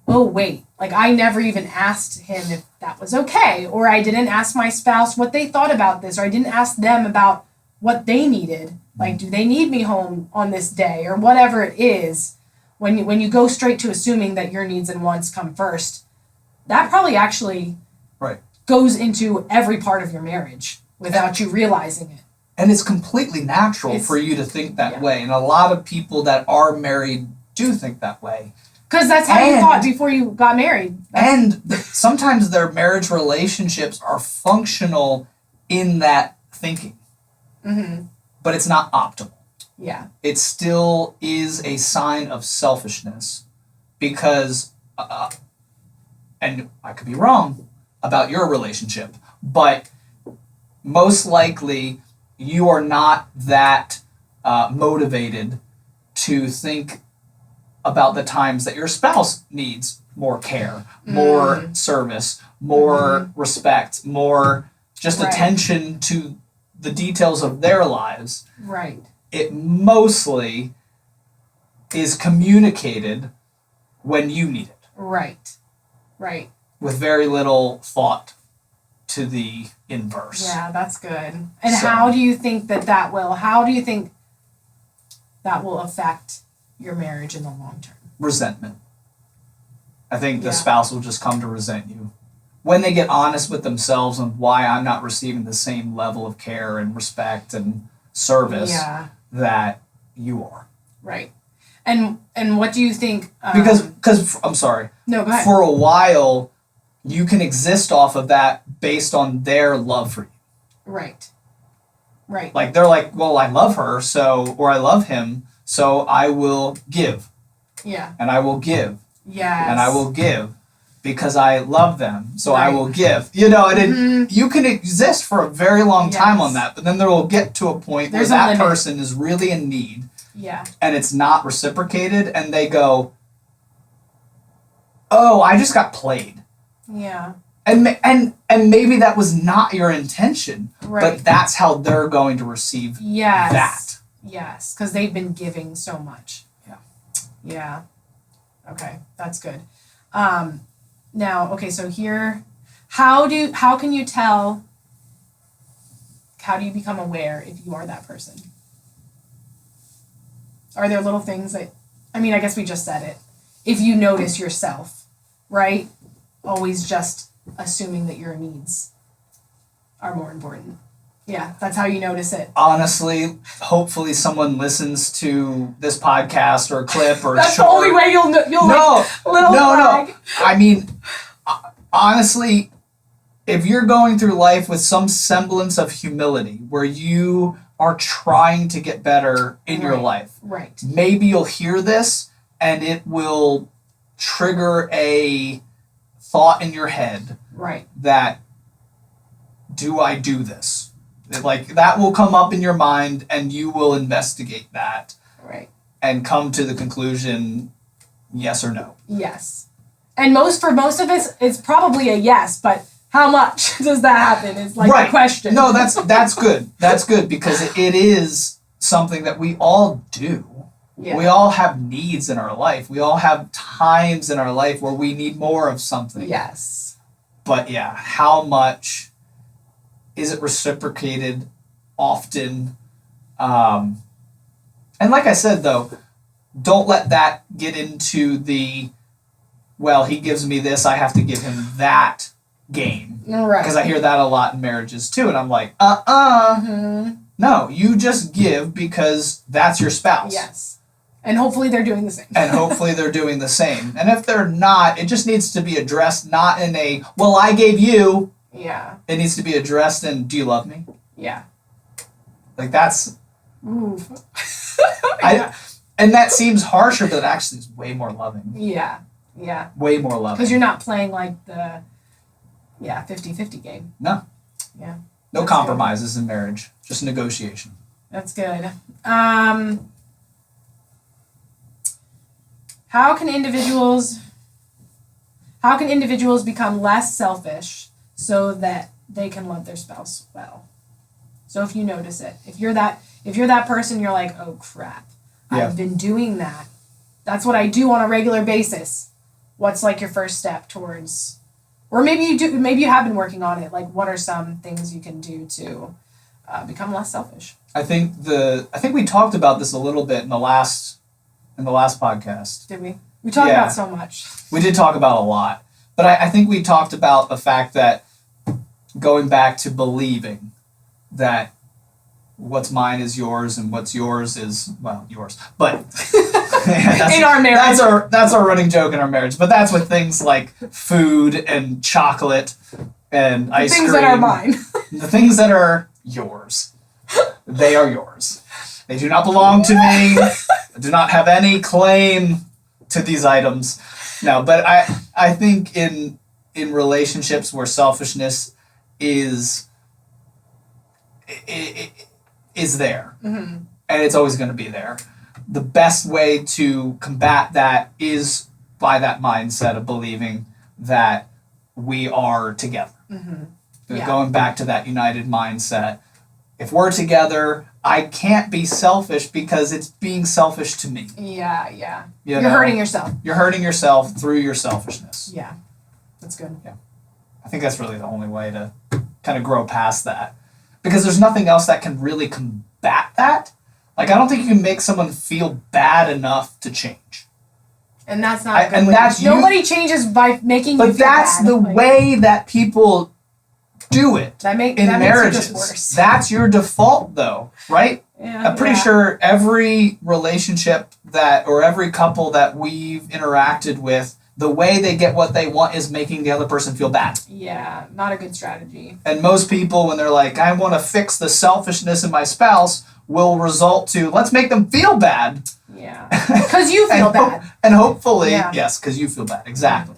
oh, wait, like I never even asked him if that was okay, or I didn't ask my spouse what they thought about this, or I didn't ask them about what they needed. Like, do they need me home on this day, or whatever it is. When you go straight to assuming that your needs and wants come first, that probably actually goes into every part of your marriage without you realizing it. And it's completely natural for you to think that way. And a lot of people that are married do think that way. Because that's how you thought before you got married. Sometimes their marriage relationships are functional in that thinking. Mm-hmm. But it's not optimal. Yeah. It still is a sign of selfishness because, and I could be wrong about your relationship, but most likely you are not that motivated to think about the times that your spouse needs more care, more service, more respect, more just attention to the details of their lives. Right. It mostly is communicated when you need it. Right. Right. With very little thought to the inverse. Yeah, that's good. And how do you think that will affect your marriage in the long term? Resentment. I think the spouse will just come to resent you. When they get honest with themselves on why I'm not receiving the same level of care and respect and service that you are. Right. And what do you think? Because I'm sorry. No, go ahead. For a while, you can exist off of that based on their love for you. Right. Right. Like they're like, well, I love her, or I love him, so I will give. Yeah. And I will give. Yes. And I will give because I love them, so I will give. You know, and you can exist for a very long time on that, but then there will get to a point where that person is really in need. Yeah. And it's not reciprocated, and they go, "Oh, I just got played." Yeah. And maybe that was not your intention, right. but that's how they're going to receive that. Yes, because they've been giving so much. Yeah. Yeah. Okay, that's good. Now, okay, so here, how do you become aware if you are that person? Are there little things that, I guess we just said it. If you notice yourself, right? Always just assuming that your needs are more important. Yeah, that's how you notice it. Honestly, hopefully someone listens to this podcast or a clip or that's the only way you'll No. I mean, honestly, if you're going through life with some semblance of humility where you are trying to get better in your life, right? Maybe you'll hear this and it will trigger a thought in your head, right? That, do I do this? Like, that will come up in your mind and you will investigate that. Right. And come to the conclusion, yes or no. Yes. And for most of us, it's probably a yes, but how much does that happen is like the question. No, that's good. That's good because it is something that we all do. Yeah. We all have needs in our life. We all have times in our life where we need more of something. Yes. But yeah, how much is it reciprocated often? And like I said, though, don't let that get into the, well, he gives me this, I have to give him that game. Right. Because I hear that a lot in marriages, too. And I'm like, No, you just give because that's your spouse. Yes. And hopefully they're doing the same. And if they're not, it just needs to be addressed, not in a, well, I gave you. Yeah. It needs to be addressed in, do you love me? Yeah. Like, that's... Ooh. And that seems harsher, but it actually is way more loving. Yeah. Yeah. Way more loving. Because you're not playing like the 50-50 game. No. Yeah. No compromises in marriage. Just negotiation. That's good. How can individuals become less selfish so that they can love their spouse well? So if you notice it, if you're that person, you're like, oh crap, I've been doing that. That's what I do on a regular basis. What's like your first step towards, or maybe you have been working on it. Like, what are some things you can do to become less selfish? I think we talked about this a little bit in the last podcast. Did we? We talked about so much. We did talk about a lot. But I think we talked about the fact that going back to believing that what's mine is yours and what's yours is, well, yours. But in our marriage. That's our running joke in our marriage. But that's with things like food and chocolate and ice cream. Things that are mine. The things that are yours. They are yours. They do not belong to me. I do not have any claim to these items. No, but I think in relationships where selfishness is there, mm-hmm. and it's always going to be there, the best way to combat that is by that mindset of believing that we are together. Mm-hmm. Yeah. Going back to that united mindset. If we're together, I can't be selfish because it's being selfish to me. Yeah. You're hurting yourself. You're hurting yourself through your selfishness. Yeah, that's good. Yeah. I think that's really the only way to kind of grow past that. Because there's nothing else that can really combat that. Like, I don't think you can make someone feel bad enough to change. And that's not a good and way. that's Nobody changes by making you feel bad. But that's the way that people do it in marriages. Makes it just worse. That's your default, though, right? Yeah, I'm pretty sure every relationship or every couple that we've interacted with, the way they get what they want is making the other person feel bad. Yeah, not a good strategy. And most people, when they're like, I want to fix the selfishness in my spouse, will result to, let's make them feel bad. Yeah, because you feel bad. And hopefully, yes, because you feel bad. Exactly.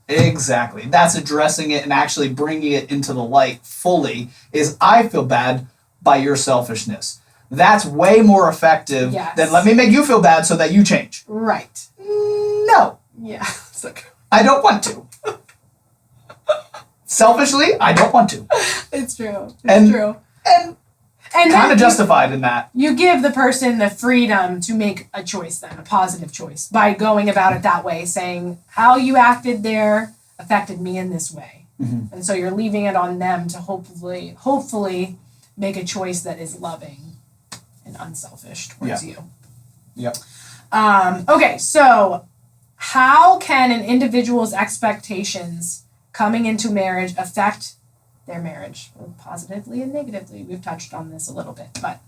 Exactly. That's addressing it and actually bringing it into the light fully is I feel bad by your selfishness. That's way more effective than let me make you feel bad so that you change. Right. No. Yeah. I don't want to. Selfishly, I don't want to. It's true. It's true. And kind of justified in that. You give the person the freedom to make a choice then, a positive choice, by going about it that way, saying, how you acted there affected me in this way. Mm-hmm. And so you're leaving it on them to hopefully make a choice that is loving and unselfish towards you. Yep. Okay, so how can an individual's expectations coming into marriage affect their marriage, positively and negatively? We've touched on this a little bit, but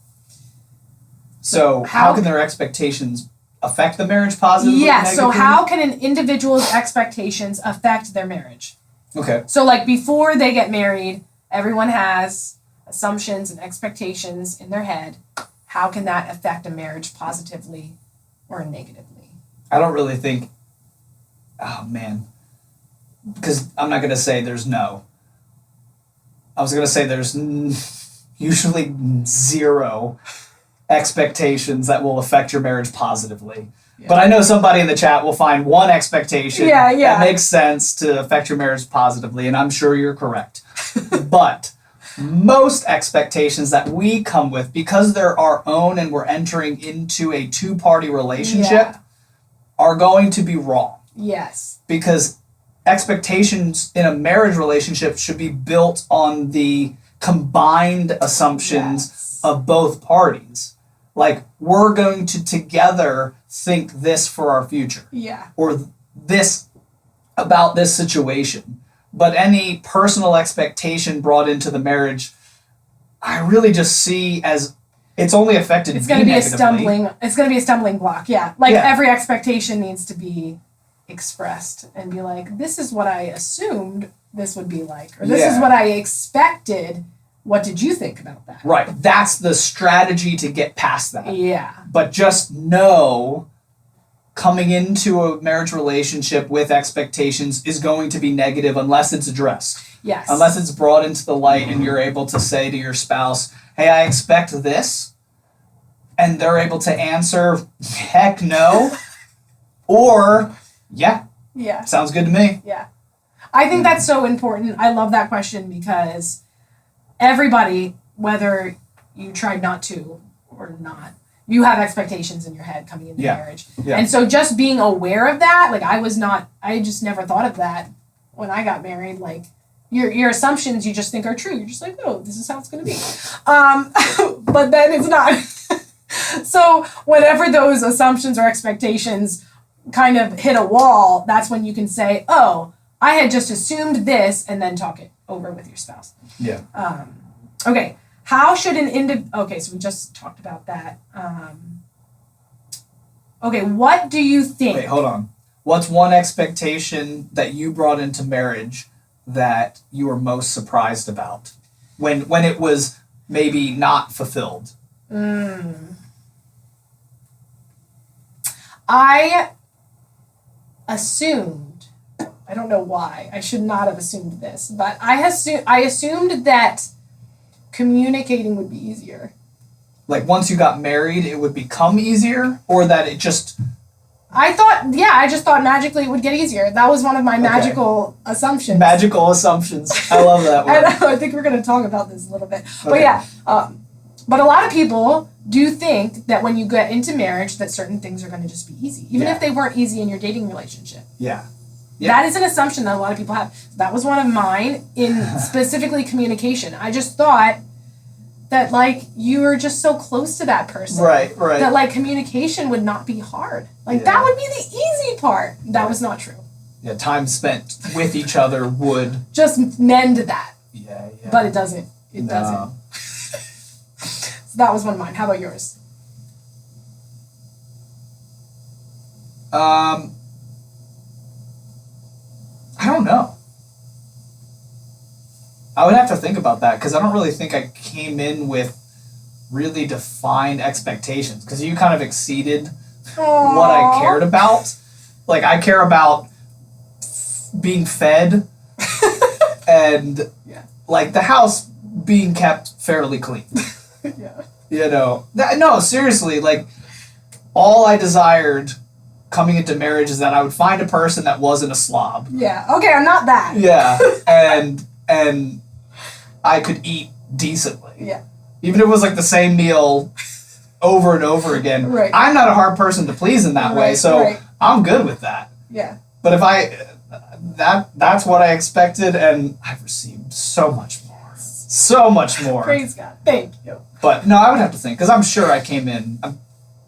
so how can their expectations affect the marriage positively? Yeah, so how can an individual's expectations affect their marriage? Okay. So like before they get married, everyone has assumptions and expectations in their head. How can that affect a marriage positively or negatively? I don't really think, oh man, because I'm not going to say there's no. I was going to say there's usually zero expectations that will affect your marriage positively. Yeah. But I know somebody in the chat will find one expectation that makes sense to affect your marriage positively, and I'm sure you're correct. But most expectations that we come with, because they're our own and we're entering into a two-party relationship, are going to be wrong. Yes. Because expectations in a marriage relationship should be built on the combined assumptions of both parties. Like, we're going to together think this for our future. Yeah. Or this about this situation. But any personal expectation brought into the marriage, I really just see as it's only affected it's going to be negatively. It's going to be a stumbling block. Yeah. Like every expectation needs to be expressed and be like, this is what I assumed this would be like, or this is what I expected. What did you think about that? Right. That's the strategy to get past that. Yeah. But just know coming into a marriage relationship with expectations is going to be negative unless it's addressed. Yes. Unless it's brought into the light and you're able to say to your spouse, hey, I expect this. And they're able to answer, heck no. Or, yeah. Sounds good to me. Yeah. I think that's so important. I love that question because everybody, whether you tried not to or not, you have expectations in your head coming into marriage. Yeah. And so just being aware of that, like I just never thought of that when I got married. Like your assumptions you just think are true. You're just like, oh, this is how it's going to be. But then it's not. So whenever those assumptions or expectations kind of hit a wall, that's when you can say, oh, I had just assumed this, and then talk it over with your spouse. Yeah. Okay. How should okay, so we just talked about that. Okay, what do you think? Wait, hold on. What's one expectation that you brought into marriage that you were most surprised about when it was maybe not fulfilled? I assumed, I don't know why, I should not have assumed this, but I assumed that communicating would be easier. Like once you got married, it would become easier, or that it just... I just thought magically it would get easier. That was one of my magical assumptions. Magical assumptions. I love that word. I think we're going to talk about this a little bit. Okay. But yeah, but a lot of people do think that when you get into marriage that certain things are going to just be easy, even if they weren't easy in your dating relationship. Yeah. That is an assumption that a lot of people have. That was one of mine in specifically communication. I just thought that, like, you were just so close to that person. Right. That, like, communication would not be hard. Like, that would be the easy part. That was not true. Yeah, time spent with each other would... just mend that. Yeah. But it doesn't. It doesn't. So that was one of mine. How about yours? I don't know. I would have to think about that because I don't really think I came in with really defined expectations because you kind of exceeded what I cared about. Like, I care about being fed and like the house being kept fairly clean. You know, no, seriously, like all I desired coming into marriage is that I would find a person that wasn't a slob. Yeah. Okay, I'm not that. Yeah, and I could eat decently. Yeah. Even if it was like the same meal over and over again. Right. I'm not a hard person to please in that way, so I'm good with that. Yeah. But if that's what I expected, and I've received so much more. So much more. Praise God. Thank you. But no, I would have to think, because I'm sure I came in, I'm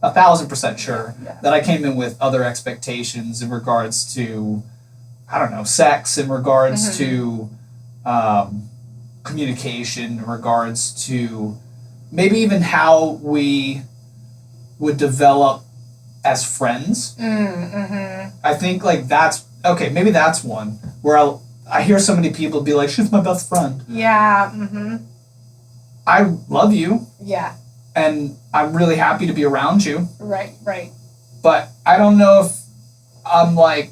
1,000% sure that I came in with other expectations in regards to, I don't know, sex, in regards to communication, in regards to maybe even how we would develop as friends. I think like that's, okay, maybe that's one where I hear so many people be like, she's my best friend. Yeah. I love you. Yeah. And I'm really happy to be around you. Right. But I don't know if I'm like,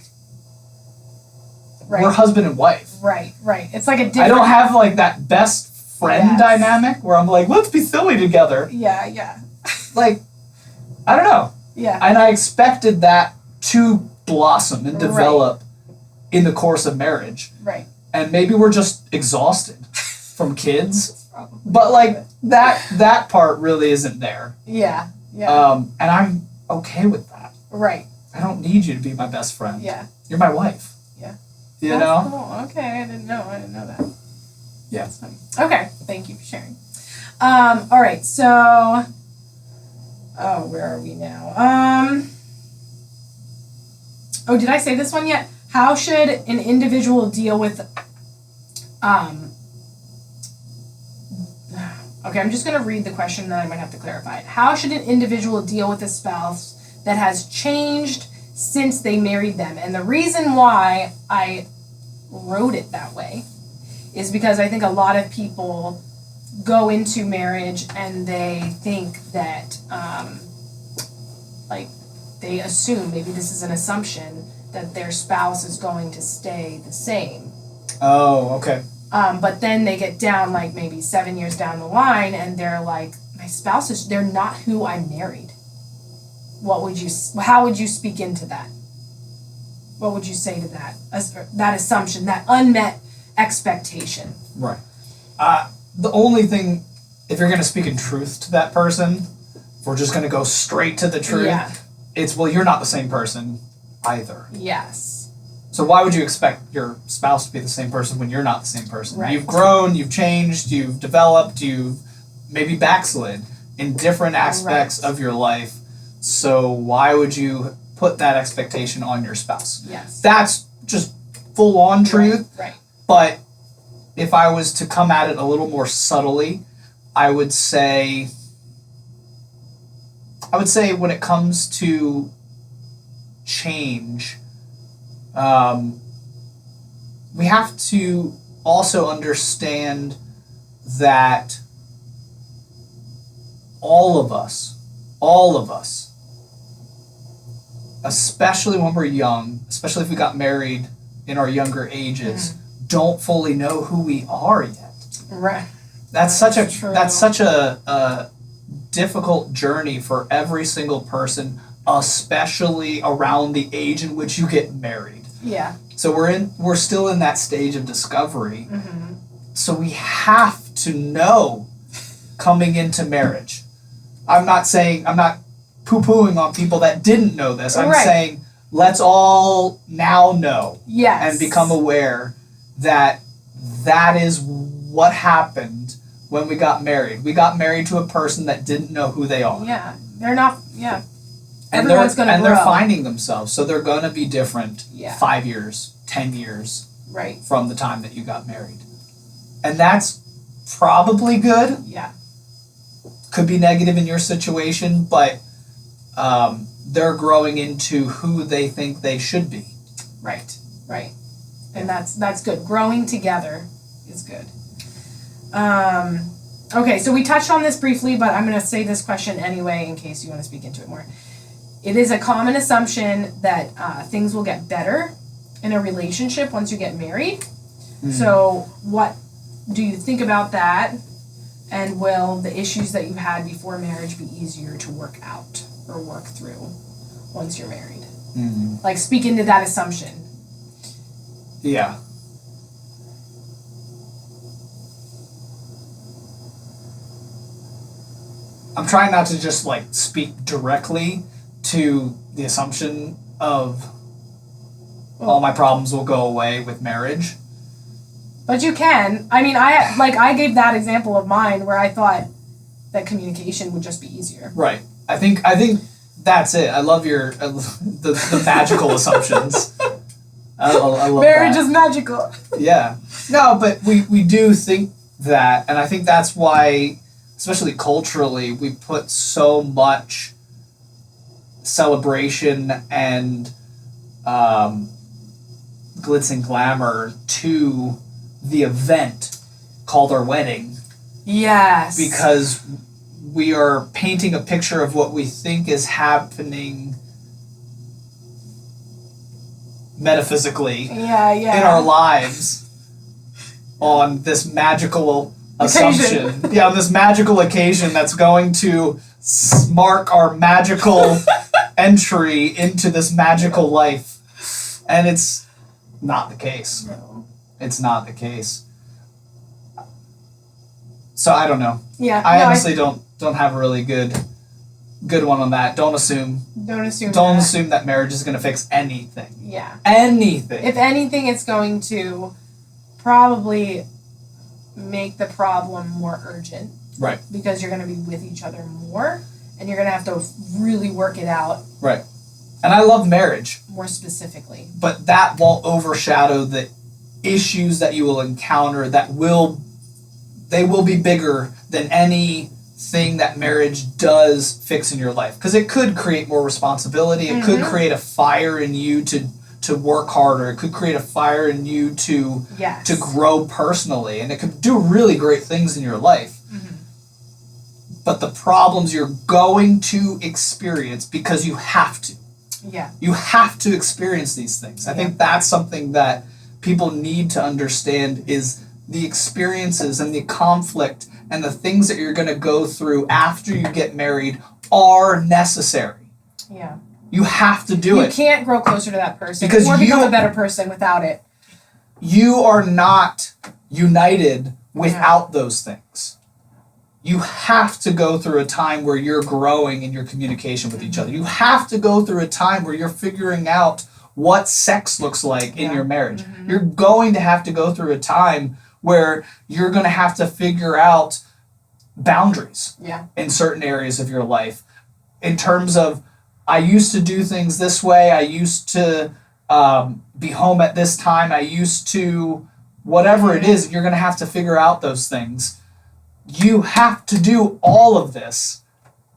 we're husband and wife. Right. It's like a different... I don't have like that best friend dynamic where I'm like, let's be silly together. Yeah. Like, I don't know. Yeah. And I expected that to blossom and develop in the course of marriage. Right. And maybe we're just exhausted from kids. But like that part really isn't there. Yeah. And I'm okay with that. Right. I don't need you to be my best friend. Yeah. You're my wife. Yeah. You That's know? Cool. Okay, I didn't know that. Yeah. That's funny. Okay, thank you for sharing. All right, so where are we now? Did I say this one yet? How should an individual deal with okay, I'm just going to read the question, then I might have to clarify it. How should an individual deal with a spouse that has changed since they married them? And the reason why I wrote it that way is because I think a lot of people go into marriage and they think that, like, they assume, maybe this is an assumption, that their spouse is going to stay the same. Oh, okay. But then they get down, like, maybe 7 years down the line, and they're like, my spouse they're not who I married. How would you speak into that? What would you say to that? That assumption, that unmet expectation? Right. The only thing, if you're going to speak in truth to that person, if we're just going to go straight to the truth, it's, well, you're not the same person either. Yes. So why would you expect your spouse to be the same person when you're not the same person? Right. You've grown, you've changed, you've developed, you've maybe backslid in different aspects of your life. So why would you put that expectation on your spouse? Yes. That's just full-on truth. Right. But if I was to come at it a little more subtly, I would say when it comes to change, we have to also understand that all of us, especially when we're young, especially if we got married in our younger ages, don't fully know who we are yet. Right. That's such a difficult journey for every single person, especially around the age in which you get married. Yeah. So we're still in that stage of discovery. So we have to know coming into marriage. I'm not poo-pooing on people that didn't know this. I'm saying let's all now know and become aware that that is what happened when we got married. We got married to a person that didn't know who they are. Yeah. They're not, And everyone's going to grow. And they're finding themselves, so they're going to be different 5 years, 10 years from the time that you got married. And that's probably good. Yeah. Could be negative in your situation, but they're growing into who they think they should be. Right. And that's good. Growing together is good. Okay, so we touched on this briefly, but I'm going to say this question anyway in case you want to speak into it more. It is a common assumption that things will get better in a relationship once you get married. So what do you think about that? And will the issues that you had before marriage be easier to work out or work through once you're married? Like, speak into that assumption. Yeah. I'm trying not to just speak directly to the assumption of all my problems will go away with marriage. But you can. I mean, I gave that example of mine where I thought that communication would just be easier. Right. I think that's it. I love the magical assumptions. I love marriage is magical. Yeah. No, but we do think that, and I think that's why, especially culturally, we put so much celebration and glitz and glamour to the event called our wedding. Yes. Because we are painting a picture of what we think is happening metaphysically in our lives on this magical assumption. Yeah, on this magical occasion that's going to mark our magical entry into this magical life. And it's not the case. No. It's not the case. So I don't know. Yeah. I honestly don't have a really good one on that. Don't assume that marriage is going to fix anything. Yeah. Anything. If anything, it's going to probably make the problem more urgent. Right. Because you're going to be with each other more, and you're going to have to really work it out. Right. And I love marriage. More specifically. But that won't overshadow the issues that you will encounter they will be bigger than anything that marriage does fix in your life. Because it could create more responsibility. It could create a fire in you to work harder. It could create a fire in you to grow personally. And it could do really great things in your life. But the problems you're going to experience because you have to. Yeah. You have to experience these things. I think that's something that people need to understand is the experiences and the conflict and the things that you're going to go through after you get married are necessary. Yeah. You have to do it. You can't grow closer to that person because or become a better person without it. You are not united without those things. You have to go through a time where you're growing in your communication with each other. You have to go through a time where you're figuring out what sex looks like in your marriage. You're going to have to go through a time where you're going to have to figure out boundaries in certain areas of your life. In terms of, I used to do things this way. I used to be home at this time. I used to whatever it is, you're going to have to figure out those things. You have to do all of this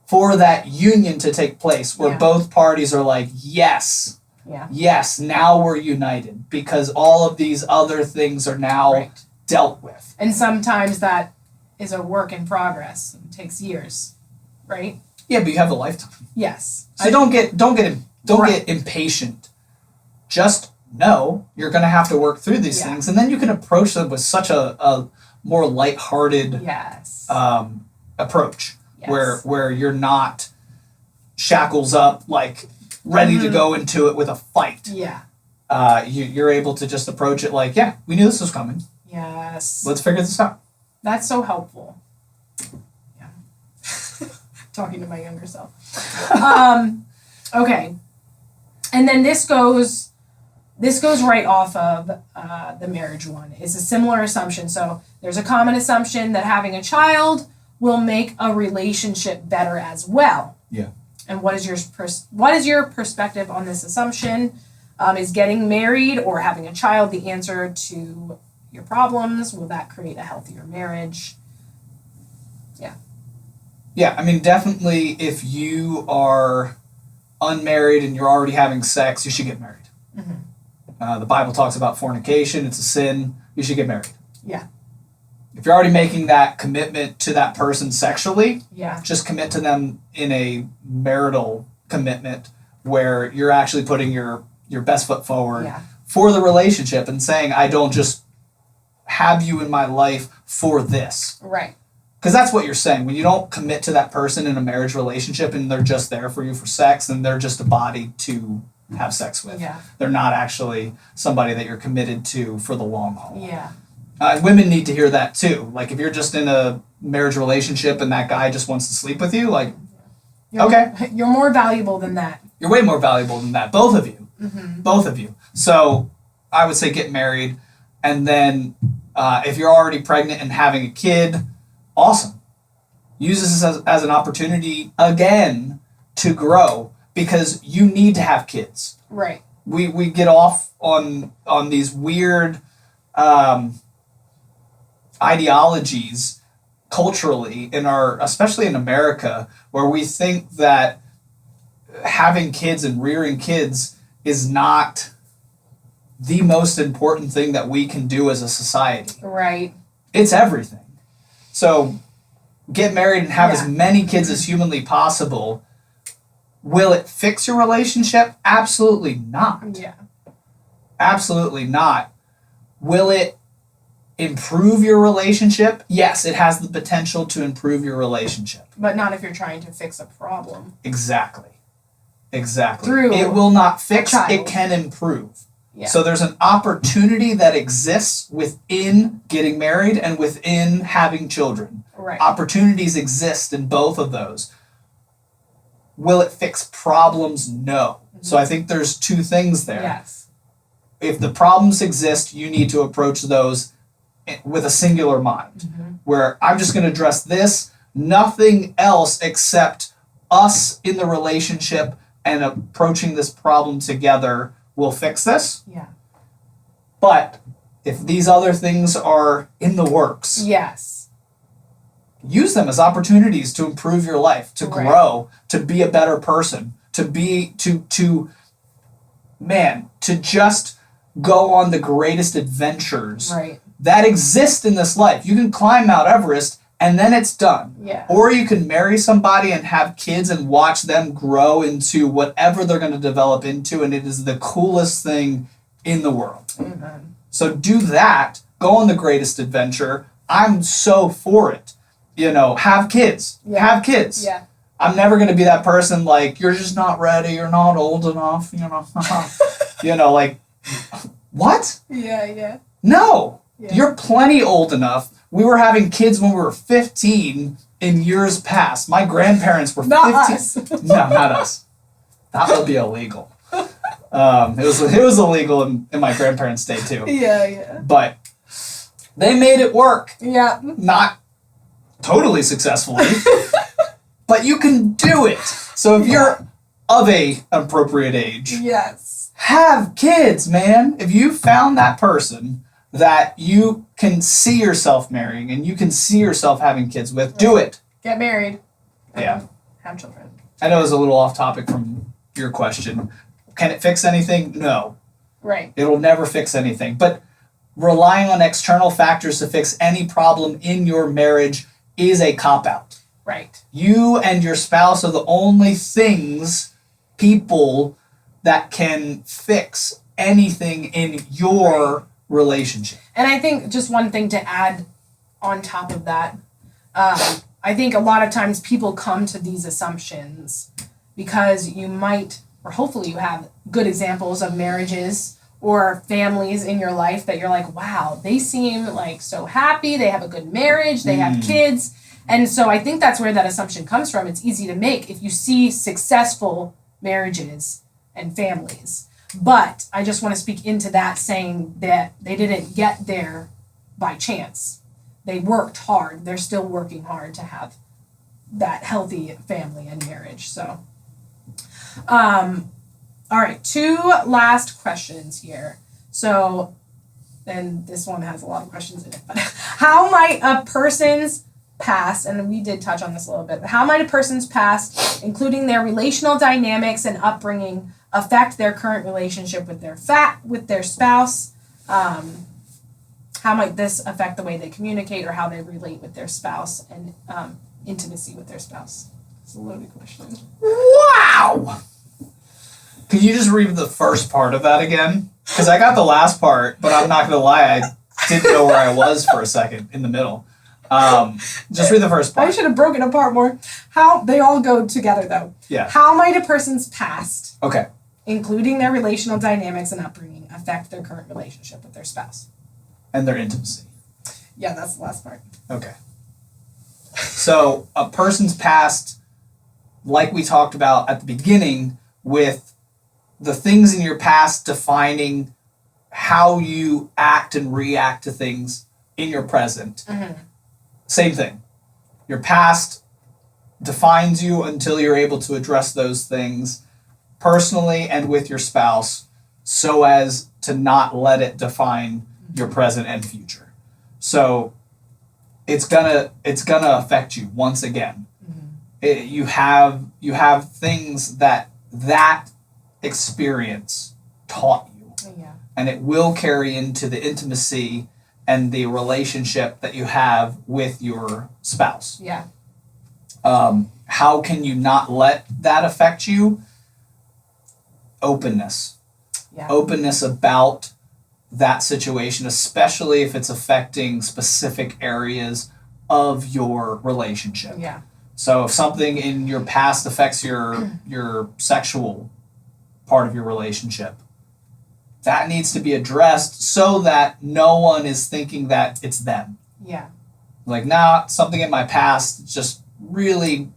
for that union to take place where both parties are like, yes, yes, now we're united because all of these other things are now dealt with. And sometimes that is a work in progress. It takes years, right? Yeah, but you have a lifetime. Yes. So don't get impatient. Just know you're going to have to work through these things, and then you can approach them with such a more lighthearted approach, where you're not shackles up, like ready to go into it with a fight. Yeah. You're able to just approach it like, yeah, we knew this was coming. Yes. Let's figure this out. That's so helpful. Yeah. Talking to my younger self. Okay. And then this goes right off of the marriage one. It's a similar assumption. So there's a common assumption that having a child will make a relationship better as well. Yeah. And what is your perspective on this assumption? Is getting married or having a child the answer to your problems? Will that create a healthier marriage? Yeah. Yeah, I mean, definitely if you are unmarried and you're already having sex, you should get married. The Bible talks about fornication. It's a sin. You should get married. Yeah. If you're already making that commitment to that person sexually, just commit to them in a marital commitment where you're actually putting your best foot forward for the relationship and saying, I don't just have you in my life for this. Right. Because that's what you're saying. When you don't commit to that person in a marriage relationship and they're just there for you for sex, then they're just a body to have sex with. Yeah. They're not actually somebody that you're committed to for the long haul. Yeah. Women need to hear that too. Like if you're just in a marriage relationship and that guy just wants to sleep with you, like, You're more valuable than that. You're way more valuable than that. Both of you. Both of you. So I would say get married. And then if you're already pregnant and having a kid, awesome. Use this as an opportunity again to grow because you need to have kids. Right. We get off on these weird ideologies culturally especially in America, where we think that having kids and rearing kids is not the most important thing that we can do as a society. Right. It's everything. So get married and have as many kids as humanly possible. Will it fix your relationship? Absolutely not. Yeah. Absolutely not. Will it improve your relationship? Yes, it has the potential to improve your relationship. But not if you're trying to fix a problem. Exactly. Through it will not fix, it can improve. Yeah. So there's an opportunity that exists within getting married and within having children. Right. Opportunities exist in both of those. Will it fix problems? No. So I think there's two things there. Yes. If the problems exist, you need to approach those with a singular mind, where I'm just going to address this, nothing else except us in the relationship and approaching this problem together will fix this. Yeah. But if these other things are in the works, yes, use them as opportunities to improve your life, to grow, to be a better person, to just go on the greatest adventures that exist in this life. You can climb Mount Everest and then it's done. Yeah. Or you can marry somebody and have kids and watch them grow into whatever they're going to develop into, and it is the coolest thing in the world. Amen. So do that. Go on the greatest adventure. I'm so for it. Have kids. Yeah. Have kids. Yeah. I'm never going to be that person like, you're just not ready, you're not old enough, like, what? Yeah. No. Yeah. You're plenty old enough. We were having kids when we were 15 in years past. My grandparents were 15. Not us. No, not us. That would be illegal. It was illegal in my grandparents' day too. Yeah. But they made it work. Yeah. Not totally successfully, but you can do it. So if you're of a appropriate age, yes, have kids, man. If you found that person, that you can see yourself marrying and you can see yourself having kids with, do it. Get married. Yeah. Have children. I know it was a little off topic from your question. Can it fix anything? No. Right. It'll never fix anything. But relying on external factors to fix any problem in your marriage is a cop-out. Right. You and your spouse are the only people that can fix anything in your relationship. And I think just one thing to add on top of that, I think a lot of times people come to these assumptions because you might, or hopefully you have good examples of marriages or families in your life that you're like, wow, they seem like so happy, they have a good marriage, they have kids. And so I think that's where that assumption comes from. It's easy to make if you see successful marriages and families. But I just want to speak into that, saying that they didn't get there by chance. They worked hard. They're still working hard to have that healthy family and marriage. So, all right, 2 last questions here. So, and this one has a lot of questions in it, but how might a person's past, and we did touch on this a little bit, but how might a person's past, including their relational dynamics and upbringing, affect their current relationship with their spouse? How might this affect the way they communicate or how they relate with their spouse and intimacy with their spouse? It's a loaded question. Wow! Could you just read the first part of that again? Because I got the last part, but I'm not going to lie, I didn't know where I was for a second in the middle. Just read the first part. I should have broken apart more. How they all go together though. Yeah. How might a person's past, okay, including their relational dynamics and upbringing, affect their current relationship with their spouse? And their intimacy. Yeah, that's the last part. Okay. So a person's past, like we talked about at the beginning, with the things in your past defining how you act and react to things in your present. Mm-hmm. Same thing. Your past defines you until you're able to address those things personally and with your spouse so as to not let it define your present and future. So it's gonna affect you once again. Mm-hmm. You have things that experience taught you. Yeah. And it will carry into the intimacy and the relationship that you have with your spouse. Yeah. How can you not let that affect you? Openness. Yeah. Openness about that situation, especially if it's affecting specific areas of your relationship. Yeah. So if something in your past affects your sexual part of your relationship, that needs to be addressed so that no one is thinking that it's them. Yeah. Like, nah, something in my past just really,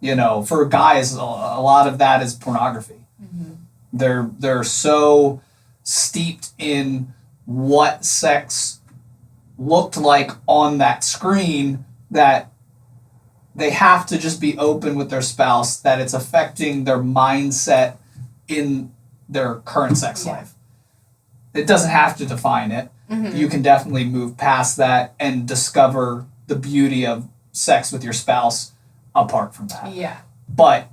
for guys, a lot of that is pornography. Mm-hmm. They're so steeped in what sex looked like on that screen that they have to just be open with their spouse that it's affecting their mindset in their current sex life. It doesn't have to define it. Mm-hmm. You can definitely move past that and discover the beauty of sex with your spouse apart from that. Yeah. But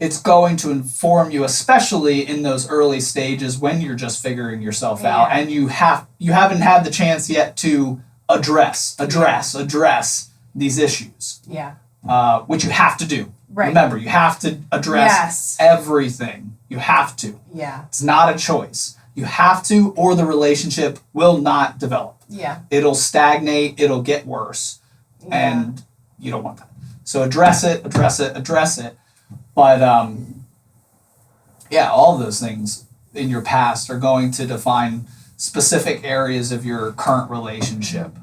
it's going to inform you, especially in those early stages when you're just figuring yourself out and you haven't had the chance yet to address these issues. Yeah. Which you have to do. Right. Remember, you have to address everything. You have to. Yeah. It's not a choice. You have to, or the relationship will not develop. Yeah. It'll stagnate, it'll get worse. Yeah. And you don't want that. So address it. But, all of those things in your past are going to define specific areas of your current relationship.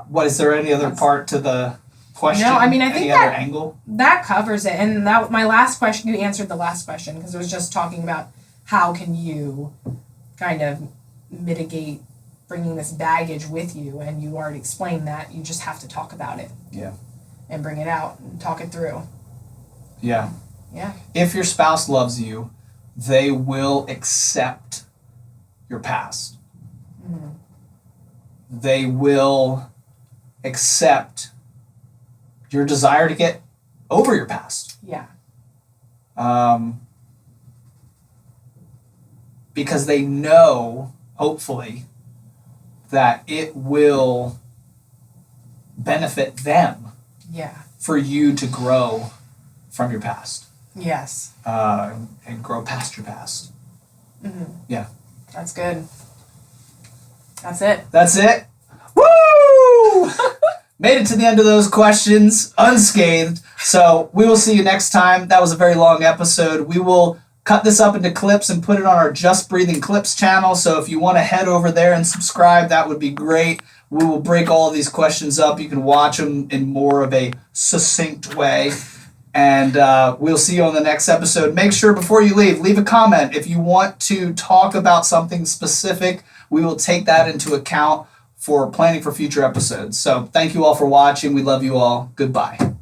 What, is there any other part to the question? No, I mean, I think any other angle? That covers it. And that my last question, you answered the last question because it was just talking about how can you kind of mitigate bringing this baggage with you, and you already explained that. You just have to talk about it. Yeah. And bring it out and talk it through. Yeah. Yeah. If your spouse loves you, they will accept your past. Mm-hmm. they will accept your desire to get over your past. Yeah. Because they know, hopefully, that it will benefit them Yeah. for you to grow from your past. Yes. And grow past your past. Mm-hmm. Yeah. That's good. That's it. That's it. Woo! Made it to the end of those questions unscathed. So we will see you next time. That was a very long episode. We will cut this up into clips and put it on our Just Breathing Clips channel. So if you want to head over there and subscribe, that would be great. We will break all of these questions up. You can watch them in more of a succinct way. And we'll see you on the next episode. Make sure before you leave a comment. If you want to talk about something specific, we will take that into account for planning for future episodes. So thank you all for watching. We love you all. Goodbye.